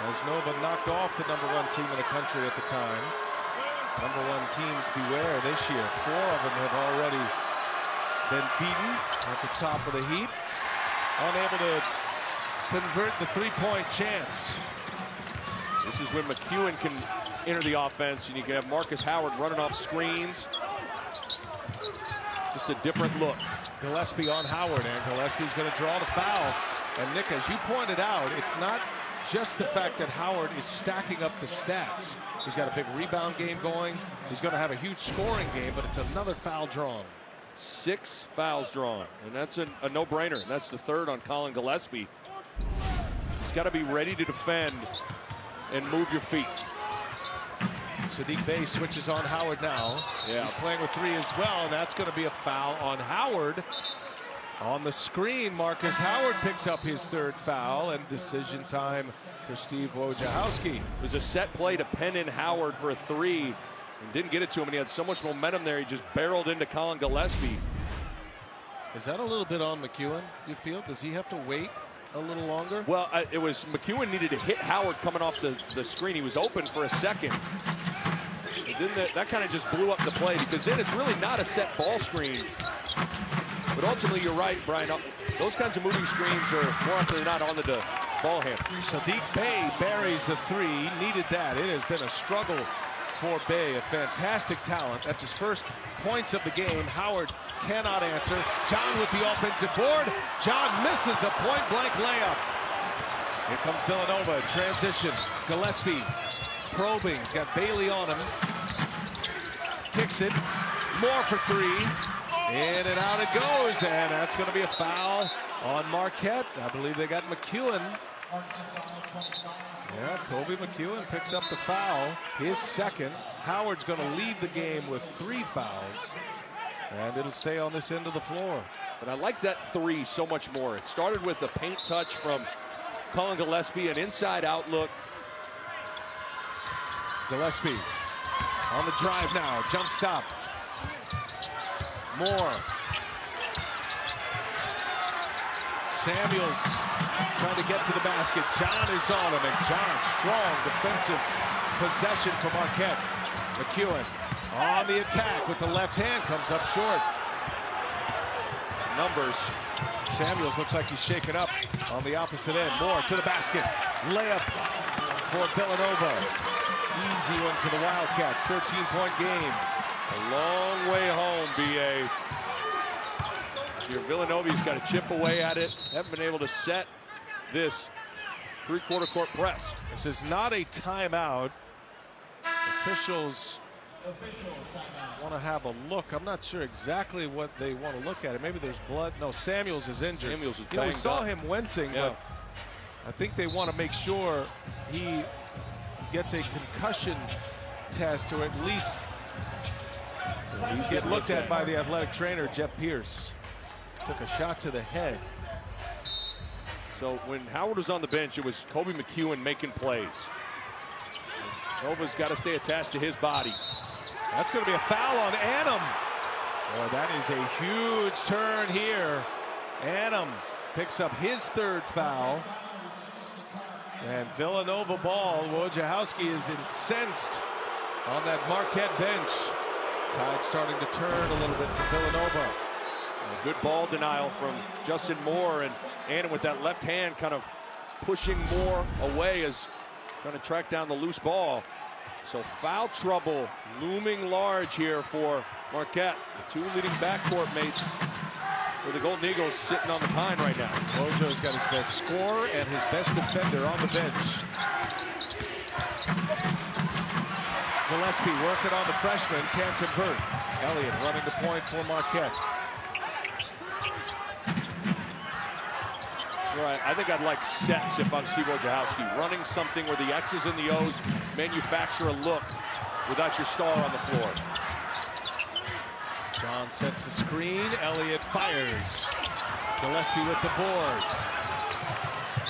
A: as Nova knocked off the #1 team in the country at the time. #1 teams beware this year. 4 of them have already been beaten at the top of the heap. Unable to convert the 3-point chance.
B: This is when McEwen can enter the offense, and you can have Marcus Howard running off screens. Just a different look.
A: Gillespie on Howard, and Gillespie's going to draw the foul. And Nick, as you pointed out, it's not just the fact that Howard is stacking up the stats. He's got a big rebound game going. He's going to have a huge scoring game, but it's another foul drawn.
B: 6 fouls drawn, and that's a no-brainer. That's the 3rd on Colin Gillespie. He's got to be ready to defend and move your feet.
A: Saddiq Bey switches on Howard now.
B: Yeah.
A: He's playing with 3 as well, and that's going to be a foul on Howard. On the screen, Marcus Howard picks up his 3rd foul, and decision time for Steve Wojciechowski.
B: It was a set play to pen in Howard for a 3, and didn't get it to him, and he had so much momentum there, he just barreled into Colin Gillespie.
A: Is that a little bit on McEwen, you feel? Does he have to wait a little longer?
B: Well, it was McEwen needed to hit Howard coming off the screen. He was open for a second. And then that kind of just blew up the play, because then it's really not a set ball screen. But ultimately, you're right, Brian. Those kinds of moving screens are more often than not on the ball handler.
A: Saddiq Bey buries a 3. Needed that. It has been a struggle for Bey. A fantastic talent. That's his first points of the game. Howard cannot answer. John with the offensive board. John misses a point-blank layup. Here comes Villanova. Transition. Gillespie probing. He's got Bailey on him. Kicks it. More for 3. In and out it goes, and that's going to be a foul on Marquette. I believe they got McEwen. Yeah, Kobe McEwen picks up the foul, his 2nd. Howard's going to leave the game with 3 fouls, and it'll stay on this end of the floor.
B: But I like that 3 so much more. It started with a paint touch from Colin Gillespie, an inside-out look.
A: Gillespie on the drive now, jump stop. Moore. Samuels trying to get to the basket. John is on him, and John, strong defensive possession for Marquette. McEwen on the attack with the left hand, comes up short.
B: numbers.
A: Samuels looks like he's shaken up on the opposite end. Moore to the basket. Layup for Villanova. Easy one for the Wildcats. 13-point game.
B: A long way home, BA. Here, Villanova's got to chip away at it. Haven't been able to set this three-quarter court press.
A: This is not a timeout. Officials want to have a look. I'm not sure exactly what they want to look at. Maybe there's blood. No, Samuels is injured.
B: Samuels is
A: we
B: banged
A: saw
B: up.
A: him wincing,
B: Yeah.
A: but I think they want to make sure he gets a concussion test, or at least get looked at by the athletic trainer, Jeff Pierce. Took a shot to the head.
B: So when Howard was on the bench, it was Kobe McEwen making plays. Nova's got to stay attached to his body.
A: That's going to be a foul on Annam. Boy, that is a huge turn here. Annam picks up his third foul. And Villanova ball. Wojciechowski is incensed on that Marquette bench. Tide starting to turn a little bit for Villanova.
B: A good ball denial from Justin Moore, and Annam with that left hand kind of pushing Moore away as trying to track down the loose ball. So foul trouble looming large here for Marquette. The two leading backcourt mates for the Golden Eagles sitting on the pine right now.
A: Mojo's got his best scorer and his best defender on the bench. Gillespie working on the freshman, can't convert. Elliott running the point for Marquette.
B: Right, I think I'd like sets if I'm Steve Wojciechowski. Running something where the X's and the O's manufacture a look without your star on the floor.
A: John sets a screen. Elliott fires. Gillespie with the board.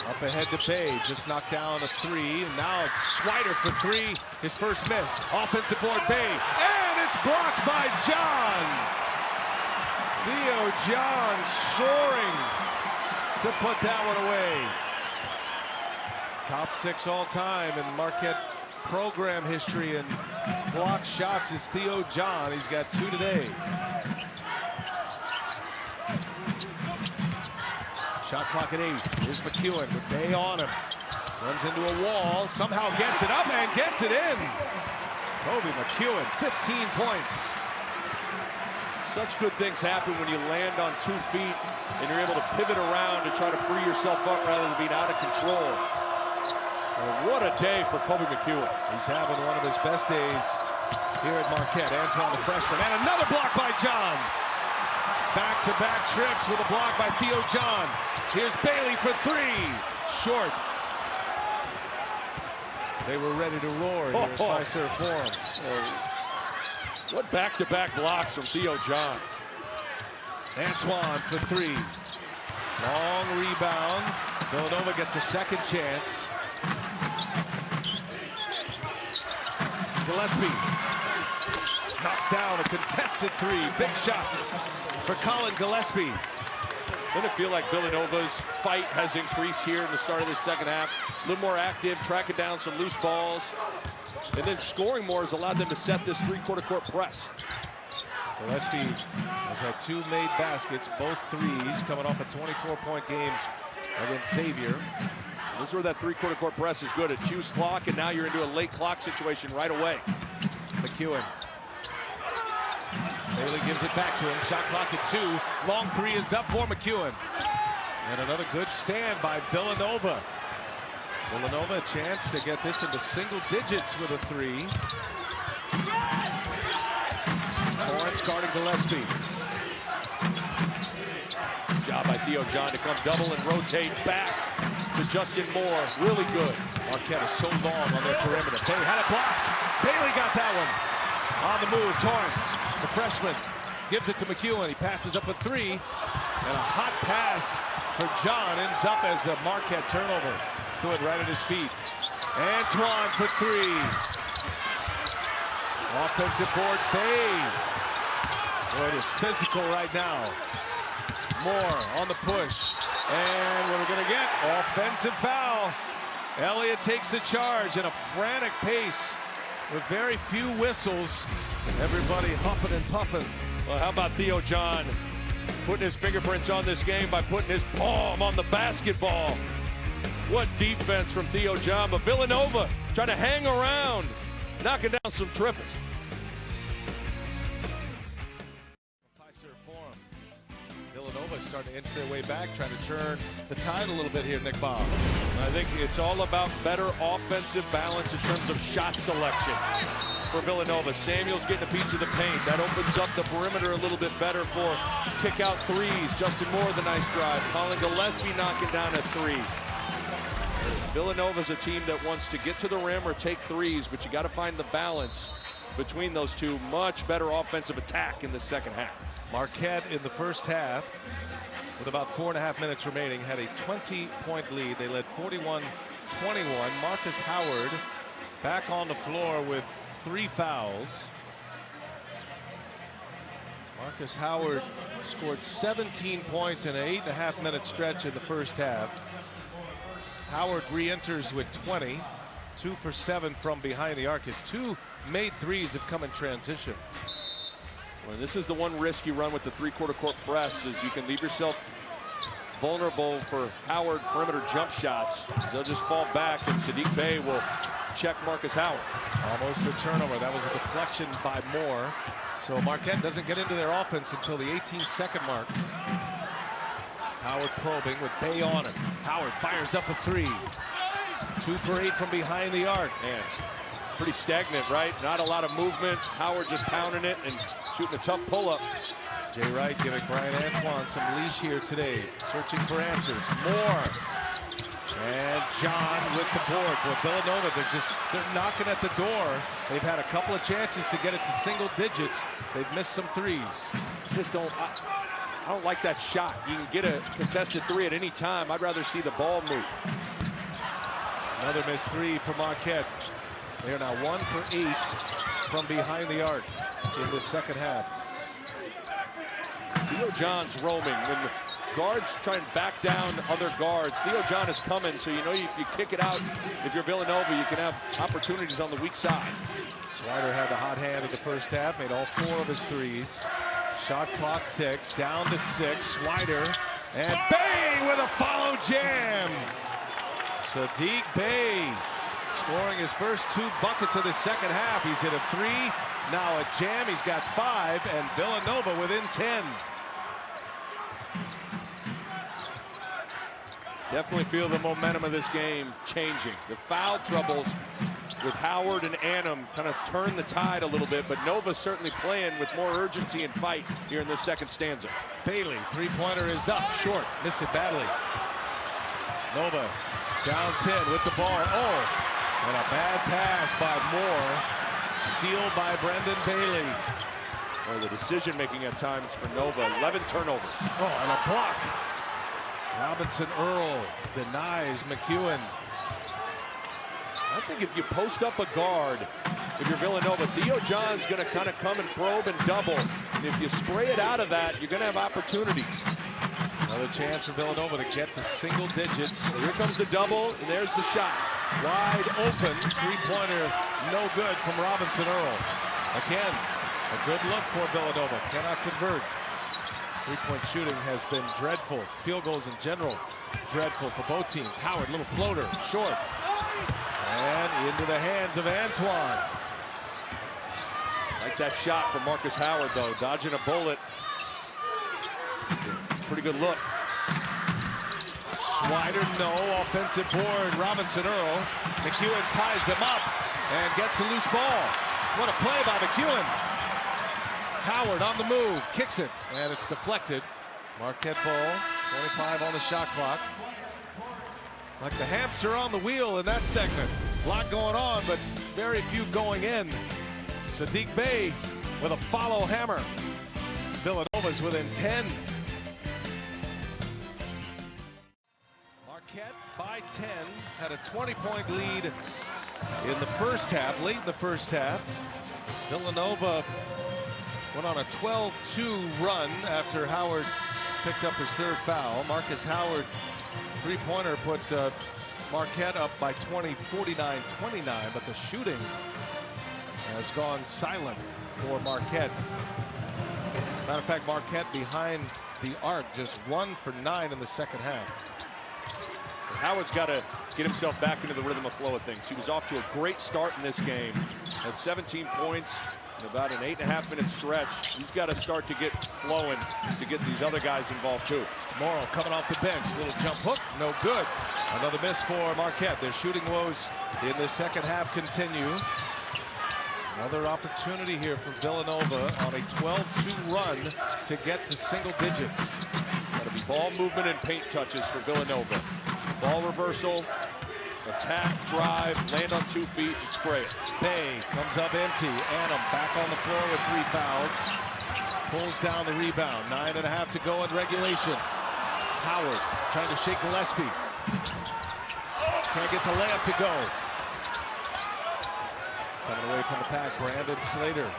A: Up ahead to Bay. Just knocked down a three. And now it's Swider for three. His first miss. Offensive board, Bay. And it's blocked by John. Theo John soaring to put that one away. Top 6 all time in Marquette program history and block shots is Theo John. He's got 2 today. Shot clock at 8. Here's McEwen with Bay on him. Runs into a wall. Somehow gets it up and gets it in. Kobe McEwen, 15 points.
B: Such good things happen when you land on 2 feet and you're able to pivot around and try to free yourself up rather than being out of control. And what a day for Kobe McEwen.
A: He's having one of his best days here at Marquette. Antoine, the freshman, and another block by John. Back-to-back trips with a block by Theo John. Here's Bailey for 3. Short. They were ready to roar here at Fiserv Forum.
B: What back-to-back blocks from Theo John.
A: Antoine for 3. Long rebound. Villanova gets a second chance. Gillespie knocks down a contested 3. Big shot for Colin Gillespie.
B: Doesn't it feel like Villanova's fight has increased here in the start of the second half? A little more active, tracking down some loose balls. And then scoring more has allowed them to set this three-quarter court press.
A: Gillespie has had 2 made baskets, both threes, coming off a 24-point game against Xavier.
B: This is where that three-quarter court press is good. It chews clock, and now you're into a late clock situation right away.
A: McEwen. Bailey gives it back to him. Shot clock at 2. Long 3 is up for McEwen. And another good stand by Villanova. Villanova a chance to get this into single digits with a 3. Torrance guarding Gillespie.
B: Job by Theo John to come double and rotate back to Justin Moore. Really good.
A: Marquette is so long on their perimeter. Bay had it blocked. Bailey got that one. On the move, Torrance, the freshman, gives it to McEwen. He passes up a 3. And a hot pass for John ends up as a Marquette turnover. Threw it right at his feet. Antoine for 3. Offensive board, Bay. Boy, it is physical right now. Moore on the push. And what are we going to get? Offensive foul. Elliott takes the charge in a frantic pace with very few whistles. Everybody huffing and puffing.
B: Well, how about Theo John putting his fingerprints on this game by putting his palm on the basketball. What defense from Theo John, but Villanova trying to hang around, knocking down some triples.
A: Villanova is starting to inch their way back, trying to turn the tide a little bit here, Nick Bob.
B: I think it's all about better offensive balance in terms of shot selection for Villanova. Samuel's getting a piece of the paint. That opens up the perimeter a little bit better for kick-out threes. Justin Moore, the nice drive. Colin Gillespie knocking down a three. Villanova's a team that wants to get to the rim or take threes, but you got to find the balance between those two. Much better offensive attack in the second half.
A: Marquette in the first half, with about 4.5 minutes remaining, had a 20-point lead. They led 41-21. Marcus Howard back on the floor with 3 fouls. Marcus Howard scored 17 points in an 8.5-minute stretch in the first half. Howard re-enters with 20, 2 for 7 from behind the arc. His 2 made threes have come in transition.
B: Well, this is the one risk you run with the three-quarter court press, is you can leave yourself vulnerable for Howard perimeter jump shots. They'll just fall back, and Saddiq Bey will check Marcus Howard.
A: Almost a turnover. That was a deflection by Moore. So Marquette doesn't get into their offense until the 18-second mark. Howard probing with Bey on him. Howard fires up a 3. 2 for 8 from behind the arc.
B: Man, pretty stagnant, right? Not a lot of movement. Howard just pounding it and shooting a tough pull-up.
A: Jay Wright giving Brian Antoine some leash here today. Searching for answers. Moore. And John with the board. Well, Villanova, they're knocking at the door. They've had a couple of chances to get it to single digits. They've missed some threes.
B: I don't like that shot. You can get a contested 3 at any time. I'd rather see the ball move.
A: Another missed 3 for Marquette. They are now 1 for 8 from behind the arc in the second half.
B: Theo John's roaming. When the guards try and back down other guards, Theo John is coming, so you know if you kick it out, if you're Villanova, you can have opportunities on the weak side.
A: Swider had the hot hand in the first half, made all 4 of his threes. Shot clock ticks, down to 6. Swider and Bey with a follow jam. Saddiq Bey scoring his first 2 buckets of the second half. He's hit a 3, now a jam. He's got 5, and Villanova within 10.
B: Definitely feel the momentum of this game changing. The foul troubles with Howard and Annam kind of turn the tide a little bit, but Nova's certainly playing with more urgency and fight here in this second stanza.
A: Bailey, 3-pointer is up, short, missed it badly. Nova down 10 with the ball. Oh, and a bad pass by Moore. Steal by Brendan Bailey.
B: Or the decision-making at times for Nova. 11 turnovers.
A: Oh, and a block. Robinson Earl denies McEwen.
B: I think if you post up a guard, if you're Villanova, Theo John's going to kind of come and probe and double. And if you spray it out of that, you're going to have opportunities.
A: Another chance for Villanova to get to single digits.
B: So here comes the double, and there's the shot.
A: Wide open, 3-pointer, no good from Robinson Earl. Again, a good look for Villanova. Cannot convert. 3-point shooting has been dreadful. Field goals in general, dreadful for both teams. Howard, little floater, short. And into the hands of Antoine.
B: Like that shot from Marcus Howard, though, dodging a bullet. Pretty good look.
A: Swider, no. Offensive board. Robinson Earl. McEwen ties him up and gets a loose ball. What a play by McEwen. Howard on the move. Kicks it. And it's deflected. Marquette ball. 25 on the shot clock. Like the hamster on the wheel in that segment. A lot going on, but very few going in. Saddiq Bey with a follow hammer. Villanova's within 10. Marquette by 10 had a 20-point lead in the first half, late in the first half. Villanova went on a 12-2 run after Howard picked up his 3rd foul. Marcus Howard, 3-pointer, put Marquette up by 20, 49-29, but the shooting has gone silent for Marquette. Matter of fact, Marquette behind the arc, just 1 for 9 in the second half.
B: Howard's got to get himself back into the rhythm of flow of things. He was off to a great start in this game. Had 17 points in about an 8.5-minute stretch. He's got to start to get flowing to get these other guys involved too.
A: Morrow coming off the bench. Little jump hook. No good. Another miss for Marquette. Their shooting woes in the second half continue. Another opportunity here for Villanova on a 12-2 run to get to single digits.
B: Got to be ball movement and paint touches for Villanova. Ball reversal, attack, drive, land on 2 feet, and spray it.
A: Bay comes up empty. Annam back on the floor with 3 fouls. Pulls down the rebound. 9.5 to go in regulation. Howard trying to shake Gillespie. Can't get the layup to go. Coming away from the pack, Brandon Slater.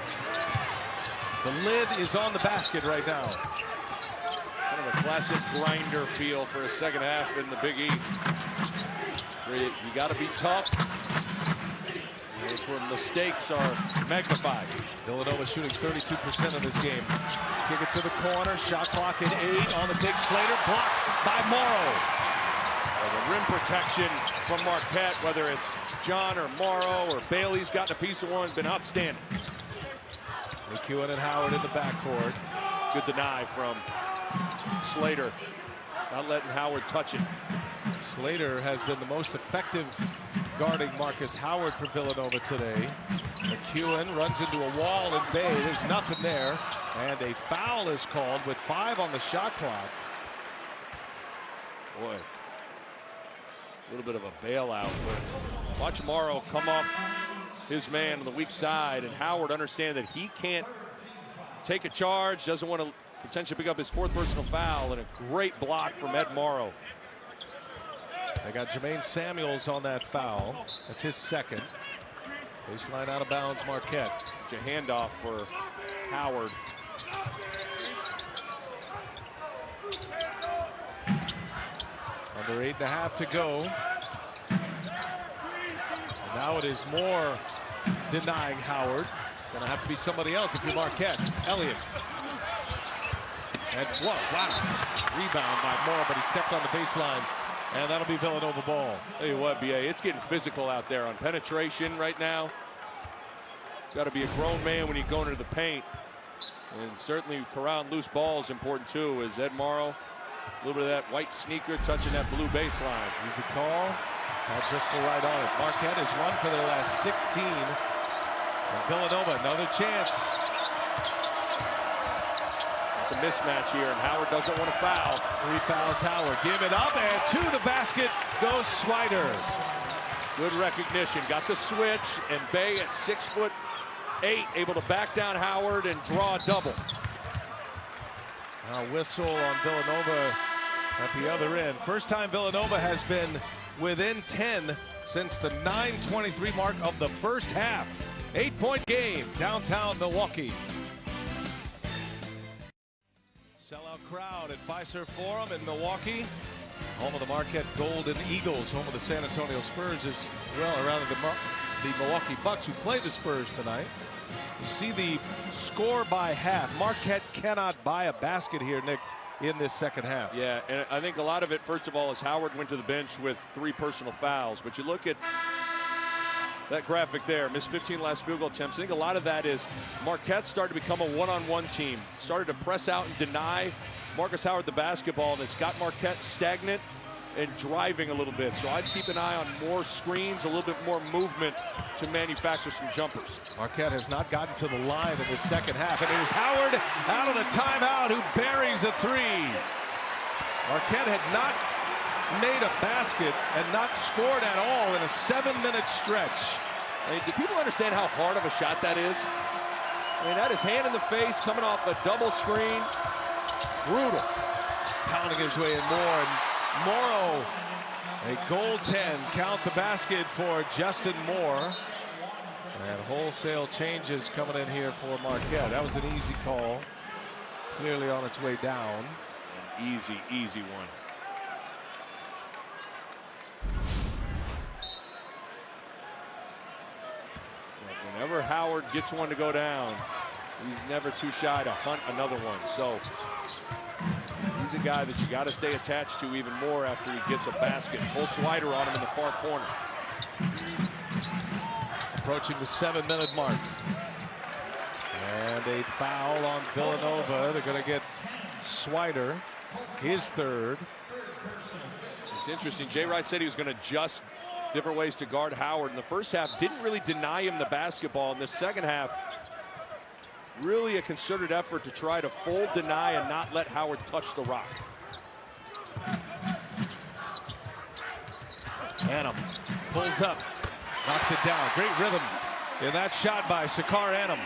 A: The lid is on the basket right now.
B: Kind of a classic grinder feel for a second half in the Big East. You got to be tough. That's where mistakes are magnified.
A: Villanova shooting 32% of this game. Kick it to the corner. Shot clock at 8 on the big Slater. Blocked by Morrow.
B: The rim protection from Marquette, whether it's John or Morrow or Bailey's gotten a piece of one, been outstanding.
A: McEwen and Howard in the backcourt.
B: Good deny from Slater. Not letting Howard touch it.
A: Slater has been the most effective guarding Marcus Howard for Villanova today. McEwen runs into a wall in Bay. There's nothing there. And a foul is called with 5 on the shot clock.
B: Boy, a little bit of a bailout. But watch Morrow come up his man on the weak side, and Howard understand that he can't take a charge, doesn't want to potentially pick up his 4th personal foul, and a great block from Ed Morrow.
A: They got Jermaine Samuels on that foul. That's his 2nd. Baseline out of bounds, Marquette.
B: It's a handoff for Howard.
A: Under 8.5 to go. And now it is more denying Howard. Gonna have to be somebody else if you're Marquette. Elliott. And whoa, wow. Rebound by Moore, but he stepped on the baseline. And that'll be Villanova ball.
B: Tell you what, BA, it's getting physical out there on penetration right now. Got to be a grown man when you go into the paint. And certainly corralling loose ball is important too, as Ed Morrow, a little bit of that white sneaker touching that blue baseline.
A: Easy call. Pat Driscoll right on it. Marquette has run for their last 16. And Villanova, another chance.
B: It's a mismatch here, and Howard doesn't want to foul.
A: 3 fouls, Howard. Give it up, and to the basket goes Swider.
B: Good recognition. Got the switch, and Bay at 6'8", able to back down Howard and draw a double.
A: Now whistle on Villanova at the other end. First time Villanova has been within 10 since the 9:23 mark of the first half. 8-point game downtown Milwaukee. Sellout crowd at Fiserv Forum in Milwaukee. Home of the Marquette Golden Eagles, home of the San Antonio Spurs as well, around the Milwaukee Bucks, who play the Spurs tonight. You see the score by half. Marquette cannot buy a basket here, Nick, in this second half.
B: Yeah, and I think a lot of it, first of all, is Howard went to the bench with 3 personal fouls. But you look at that graphic there, missed 15 last field goal attempts. I think a lot of that is Marquette started to become a one-on-one team. Started to press out and deny Marcus Howard the basketball, and it's got Marquette stagnant and driving a little bit. So I'd keep an eye on more screens, a little bit more movement to manufacture some jumpers.
A: Marquette has not gotten to the line in the second half, and it is Howard out of the timeout who buries a 3. Marquette had not made a basket and not scored at all in a 7-minute stretch.
B: I mean, do people understand how hard of a shot that is? I mean, that is hand in the face, coming off a double screen. Brutal.
A: Pounding his way in more, and Morrow, a goaltend. Count the basket for Justin Moore. And wholesale changes coming in here for Marquette. That was an easy call. Clearly on its way down.
B: An easy, easy one. Whenever Howard gets one to go down, he's never too shy to hunt another one. So he's a guy that you got to stay attached to even more after he gets a basket. Full slider on him in the far corner.
A: Approaching the 7-minute mark. And a foul on Villanova. They're going to get Swider, his third.
B: It's interesting. Jay Wright said he was going to adjust different ways to guard Howard in the first half. Didn't really deny him the basketball. In the second half, really a concerted effort to try to fold, deny, and not let Howard touch the rock.
A: Annam pulls up, knocks it down. Great rhythm in that shot by Sakar Annam.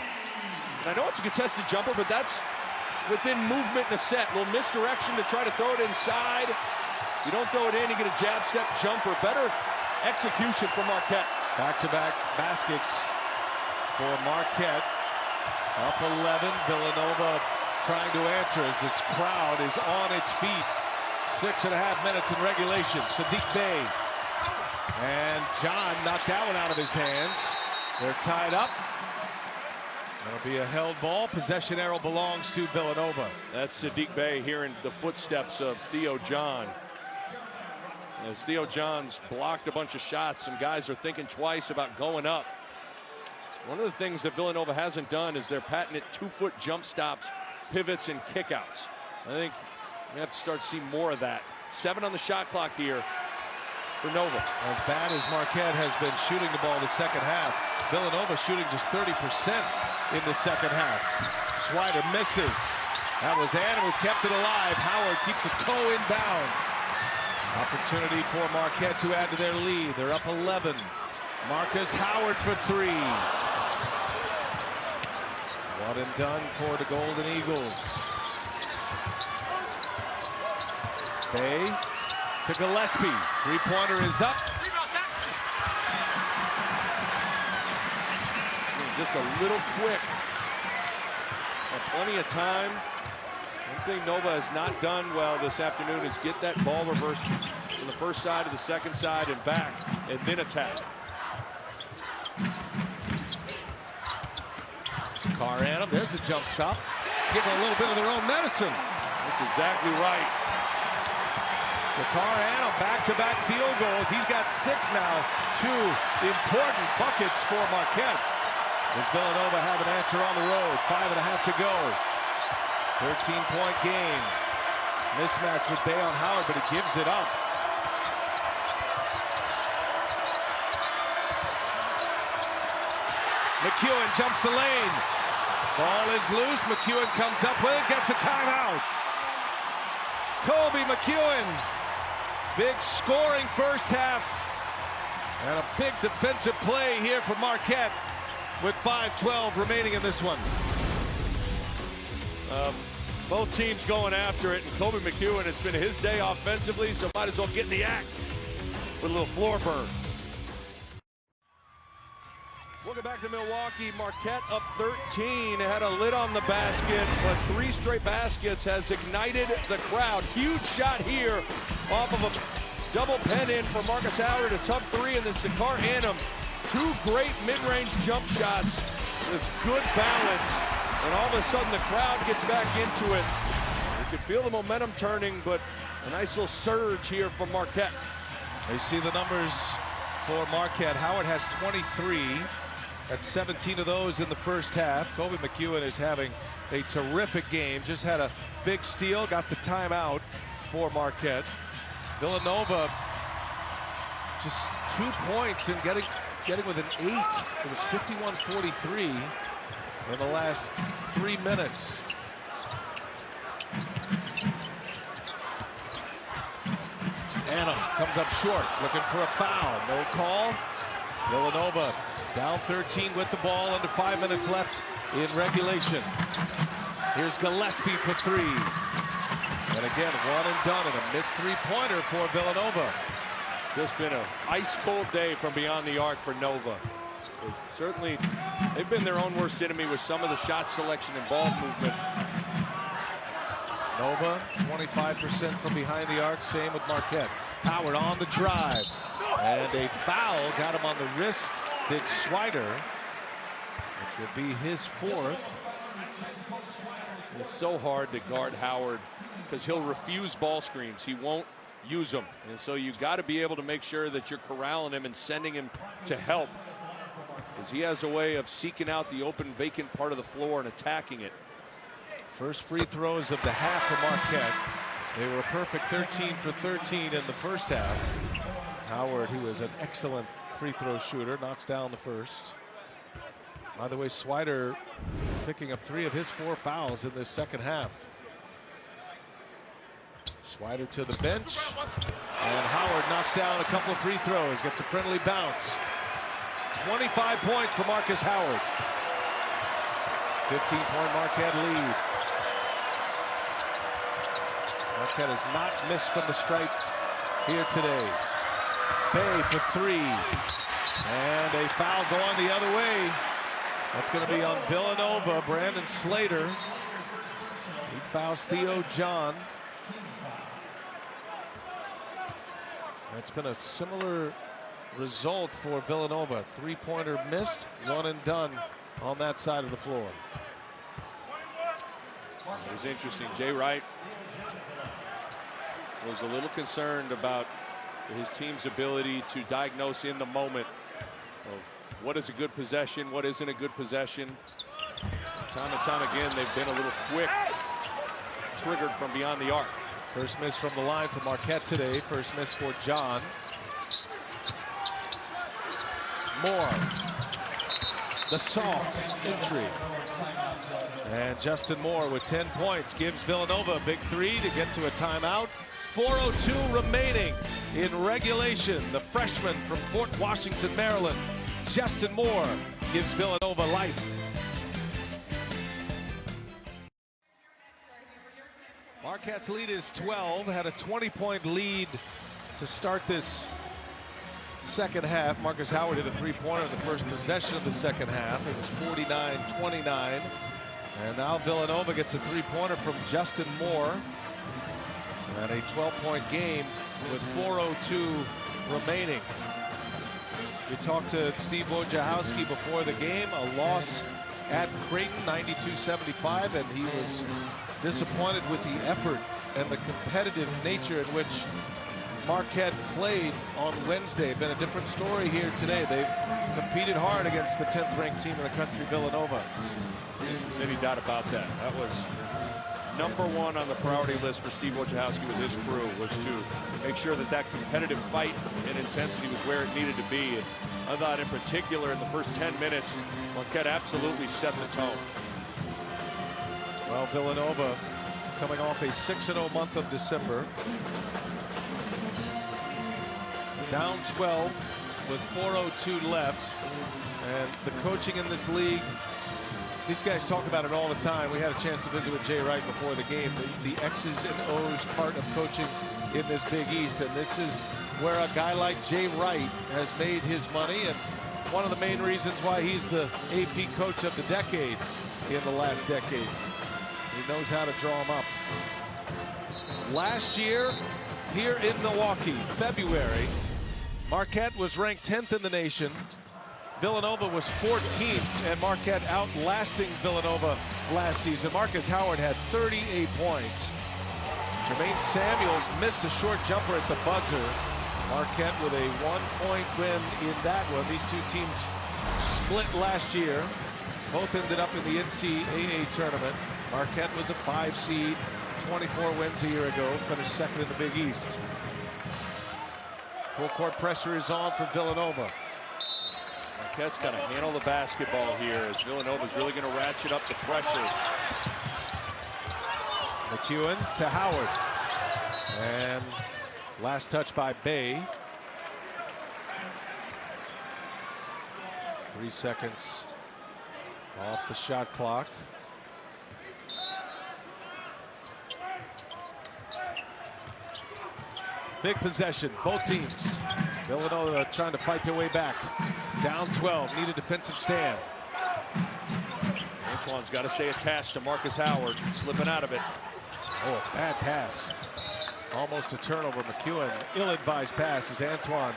B: And I know it's a contested jumper, but that's within movement in a set. A little misdirection to try to throw it inside. You don't throw it in, you get a jab step jumper. Better execution for Marquette.
A: Back-to-back baskets for Marquette. Up 11, Villanova trying to answer as this crowd is on its feet. 6.5 minutes in regulation. Sadiq Bey. And John knocked that one out of his hands. They're tied up. That'll be a held ball. Possession arrow belongs to Villanova.
B: That's Sadiq Bey hearing the footsteps of Theo John. As Theo John's blocked a bunch of shots, some guys are thinking twice about going up. One of the things that Villanova hasn't done is their patented 2-foot jump stops, pivots, and kickouts. I think we have to start to see more of that. 7 on the shot clock here for Nova.
A: As bad as Marquette has been shooting the ball in the second half, Villanova shooting just 30% in the second half. Swider misses. That was Annam who kept it alive. Howard keeps a toe inbound. Opportunity for Marquette to add to their lead. They're up 11. Marcus Howard for 3. One and done for the Golden Eagles. Bey to Gillespie. Three-pointer is up.
B: Just a little quick. Plenty of time. One thing Nova has not done well this afternoon is get that ball reversed from the first side to the second side and back, and then attack.
A: Sakar Annam, there's a jump stop. Give them a little bit of their own medicine.
B: That's exactly right.
A: Sakar Annam, back-to-back field goals. He's got 6 now. 2 important buckets for Marquette. Does Villanova have an answer on the road? 5.5 to go. 13-point game. Mismatch with Bey on Howard, but he gives it up. McEwen jumps the lane. Ball is loose. McEwen comes up with it, gets a timeout. Kobe McEwen. Big scoring first half. And a big defensive play here for Marquette with 5:12 remaining in this one.
B: Both teams going after it, and Kobe McEwen, it's been his day offensively, so might as well get in the act with a little floor burn. Welcome back to Milwaukee. Marquette up 13, had a lid on the basket, but 3 straight baskets has ignited the crowd. Huge shot here off of a double pen in for Marcus Howard, a tough 3, and then Sakar Annam. 2 great mid-range jump shots with good balance. And all of a sudden, the crowd gets back into it. You can feel the momentum turning, but a nice little surge here from Marquette.
A: You see the numbers for Marquette. Howard has 23. That's 17 of those in the first half. Kobe McEwen is having a terrific game. Just had a big steal, got the timeout for Marquette. Villanova, just 2 points and getting with an 8. It was 51-43. In the last 3 minutes. Annam comes up short, looking for a foul. No call. Villanova down 13 with the ball, under 5 minutes left in regulation. Here's Gillespie for 3. And again, one and done, and a missed 3-pointer for Villanova.
B: Just been an ice-cold day from beyond the arc for Nova. Certainly, they've been their own worst enemy with some of the shot selection and ball movement.
A: Nova, 25% from behind the arc, same with Marquette. Howard on the drive. And a foul got him on the wrist. Big Swider, which will be his 4th.
B: It's so hard to guard Howard because he'll refuse ball screens. He won't use them. And so you've got to be able to make sure that you're corralling him and sending him to help, because he has a way of seeking out the open vacant part of the floor and attacking it.
A: First free throws of the half for Marquette. They were a perfect 13 for 13 in the first half. Howard, who is an excellent free throw shooter, knocks down the first. By the way, Swider picking up 3 of his 4 fouls in this second half. Swider to the bench, and Howard knocks down a couple of free throws, gets a friendly bounce. 25 points for Marcus Howard. 15-point Marquette lead. Marquette has not missed from the stripe here today. Bay for 3, and a foul going the other way. That's going to be on Villanova. Brandon Slater. He fouls Theo John. It's been a similar result for Villanova. 3-pointer missed, 1 and done on that side of the floor.
B: It was interesting. Jay Wright was a little concerned about his team's ability to diagnose in the moment of what is a good possession, what isn't a good possession. Time and time again, they've been a little quick, triggered from beyond the arc.
A: First miss from the line for Marquette today. First miss for John. Moore. The soft entry. And Justin Moore with 10 points gives Villanova a big 3 to get to a timeout. 4:02 remaining in regulation. The freshman from Fort Washington, Maryland, Justin Moore, gives Villanova life. Marquette's lead is 12. Had a 20-point lead to start this second half. Marcus Howard hit a 3-pointer in the first possession of the second half. It was 49-29. And now Villanova gets a 3-pointer from Justin Moore. And a 12-point game with 4:02 remaining. We talked to Steve Wojciechowski before the game. A loss at Creighton, 92-75, and he was disappointed with the effort and the competitive nature in which Marquette played on Wednesday. Been a different story here today. They've competed hard against the 10th ranked team in the country, Villanova.
B: Any doubt about that. That was #1 on the priority list for Steve Wojciechowski with his crew, was to make sure that that competitive fight and intensity was where it needed to be. And I thought in particular in the first 10 minutes, Marquette absolutely set the tone.
A: Well, Villanova coming off a 6-0 month of December. Down 12 with 4:02 left. And the coaching in this league, these guys talk about it all the time. We had a chance to visit with Jay Wright before the game. The X's and O's part of coaching in this Big East. And this is where a guy like Jay Wright has made his money. And one of the main reasons why he's the AP coach of the decade in the last decade. He knows how to draw them up. Last year, here in Milwaukee, February, Marquette was ranked 10th in the nation. Villanova was 14th, and Marquette outlasting Villanova last season. Marcus Howard had 38 points. Jermaine Samuels missed a short jumper at the buzzer. Marquette with a 1-point win in that one. These two teams split last year. Both ended up in the NCAA tournament. Marquette was a 5 seed, 24 wins a year ago, finished second in the Big East. Full court pressure is on for Villanova.
B: Marquette's got to handle the basketball here as Villanova's really going to ratchet up the pressure.
A: McEwen to Howard. And last touch by Bay. 3 seconds off the shot clock. Big possession, both teams. Villanova trying to fight their way back. Down 12, need a defensive stand.
B: Antoine's got to stay attached to Marcus Howard, slipping out of it.
A: Oh, bad pass. Almost a turnover. McEwen, ill-advised pass as Antoine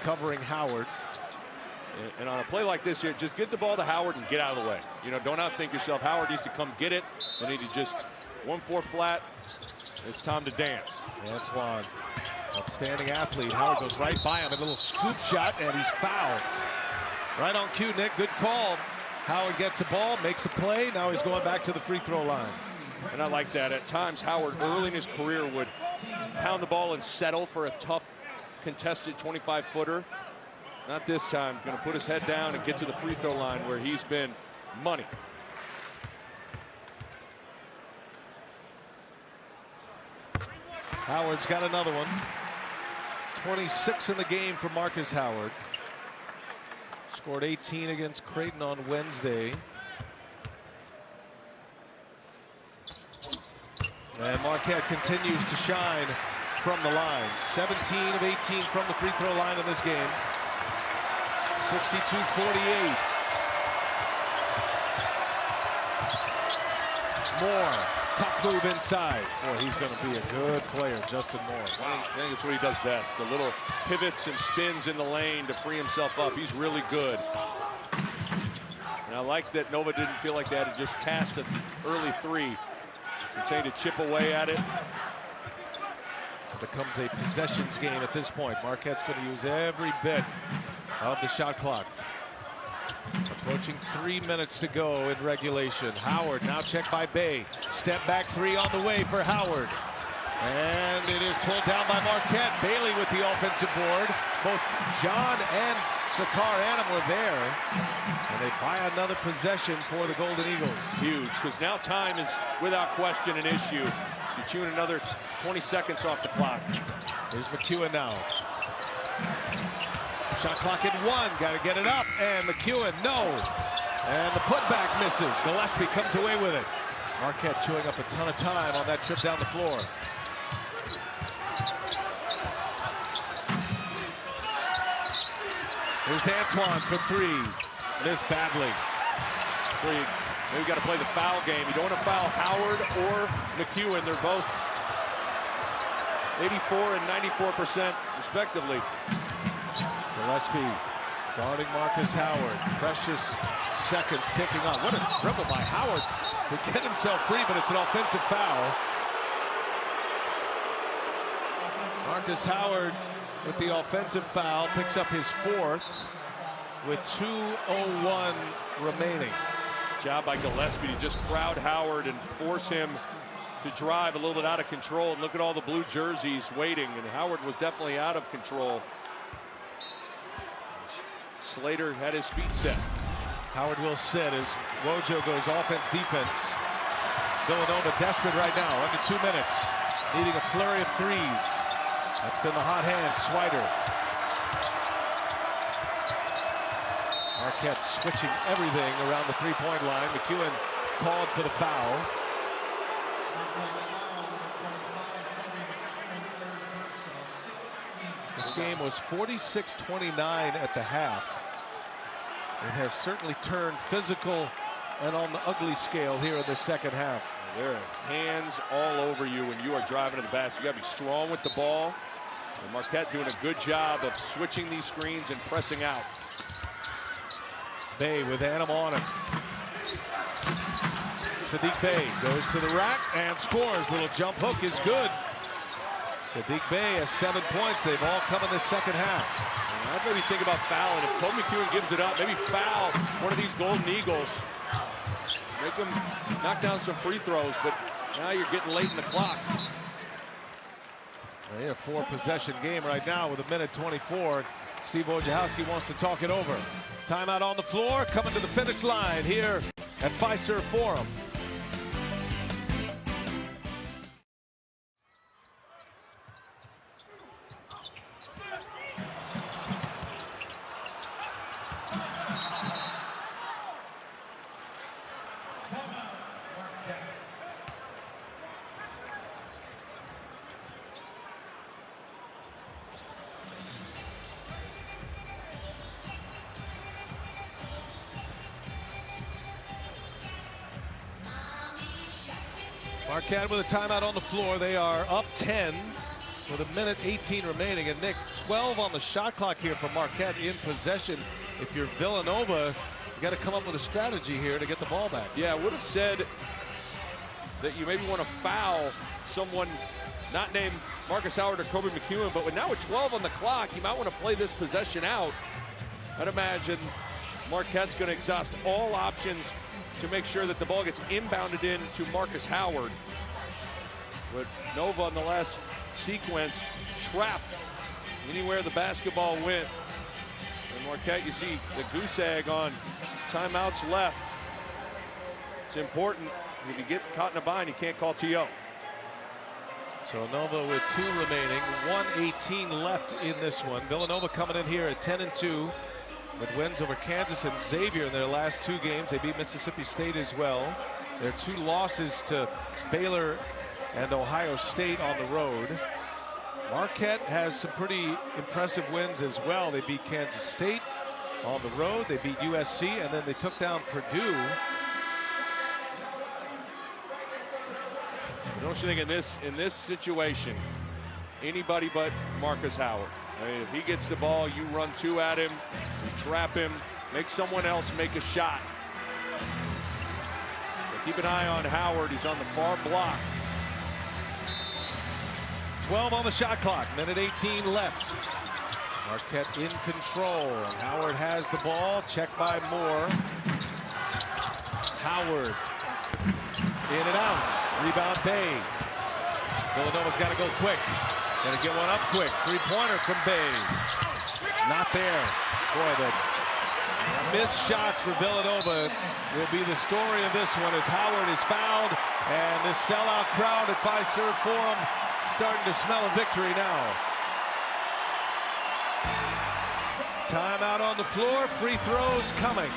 A: covering Howard.
B: And on a play like this here, just get the ball to Howard and get out of the way. You know, don't outthink yourself. Howard needs to come get it. They need to just 1-4 flat. It's time to dance.
A: Antoine, outstanding athlete. Howard goes right by him. A little scoop shot, and he's fouled. Right on cue, Nick. Good call. Howard gets a ball, makes a play. Now he's going back to the free throw line.
B: And I like that. At times, Howard, early in his career, would pound the ball and settle for a tough, contested 25-footer. Not this time. Going to put his head down and get to the free throw line where he's been money.
A: Howard's got another one. 26 in the game for Marcus Howard. Scored 18 against Creighton on Wednesday. And Marquette continues to shine from the line. 17 of 18 from the free throw line in this game. 62-48. Moore, tough move inside. Boy, he's going to be a good player, Justin Moore.
B: Wow. I think it's what he does best. The little pivots and spins in the lane to free himself up. He's really good. And I like that Nova didn't feel like they had to just cast an early three. Continue to chip away at it.
A: It becomes a possessions game at this point. Marquette's going to use every bit of the shot clock. Approaching 3 minutes to go in regulation. Howard now checked by Bay. Step back three on the way for Howard. And it is pulled down by Marquette. Bailey with the offensive board. Both John and Shakar Adam were there. And they buy another possession for the Golden Eagles.
B: Huge, because now time is without question an issue. So chewing another 20 seconds off the clock.
A: Here's McEwen now. Shot clock at 1. Got to get it up. And McEwen, no. And the putback misses. Gillespie comes away with it. Marquette chewing up a ton of time on that trip down the floor. Here's Antoine for three. Missed badly.
B: Maybe got to play the foul game. You don't want to foul Howard or McEwen. They're both 84 and 94% respectively.
A: Gillespie guarding Marcus Howard. Precious seconds ticking on. What a dribble by Howard to get himself free, but it's an offensive foul. Marcus Howard with the offensive foul picks up his fourth with 2:01 remaining.
B: Job by Gillespie to just crowd Howard and force him to drive a little bit out of control. And look at all the blue jerseys waiting, and Howard was definitely out of control. Slater had his feet set.
A: Howard will sit as Wojo goes offense, defense. Villanova desperate right now, under 2 minutes. Needing a flurry of threes. That's been the hot hand, Swider. Marquette switching everything around the three-point line. McEwen called for the foul. This game was 46-29 at the half. It has certainly turned physical and on the ugly scale here in the second half.
B: There are hands all over you when you are driving to the basket. You got to be strong with the ball. And Marquette doing a good job of switching these screens and pressing out.
A: Bay with Adam on him. Sadiq Bey goes to the rack and scores. Little jump hook is good. Sadiq Bey has 7 points. They've all come in the second half.
B: I'd maybe think about fouling. If Cole McEwen gives it up, maybe foul one of these Golden Eagles. Make them knock down some free throws, but now you're getting late in the clock.
A: They have a 4-possession game right now with 1:24. Steve Wojciechowski wants to talk it over. Timeout on the floor, coming to the finish line here at Fiserv Forum. Marquette with a timeout on the floor. They are up 10 with 1:18 remaining. And Nick, 12 on the shot clock here for Marquette in possession. if you're Villanova, you got to come up with a strategy here to get the ball back.
B: Yeah, I would have said that you maybe want to foul someone not named Marcus Howard or Kobe McEwen, but now with 12 on the clock, you might want to play this possession out. I'd imagine Marquette's going to exhaust all options to make sure that the ball gets inbounded in to Marcus Howard. But Nova in the last sequence trapped anywhere the basketball went. And Marquette, you see the goose egg on timeouts left. It's important. If you get caught in a bind, you can't call TO.
A: So Nova with 2 remaining, 1:18 left in this one. Villanova coming in here at 10-2 with wins over Kansas and Xavier in their last 2 games. They beat Mississippi State as well. Their 2 losses to Baylor and Ohio State on the road. Marquette has some pretty impressive wins as well. They beat Kansas State on the road. They beat USC, and then they took down Purdue.
B: Don't you think in this situation, anybody but Marcus Howard? I mean, if he gets the ball, you run 2 at him, you trap him, make someone else make a shot. But keep an eye on Howard. He's on the far block.
A: 12 on the shot clock, minute 18 left. Marquette in control, and Howard has the ball, checked by Moore. Howard, in and out, rebound Bay. Villanova's got to go quick, got to get one up quick. 3-pointer from Bay, not there. Boy, the missed shot for Villanova will be the story of this one as Howard is fouled, and this sellout crowd at Fiserv Forum starting to smell a victory now. Timeout on the floor, free throws coming.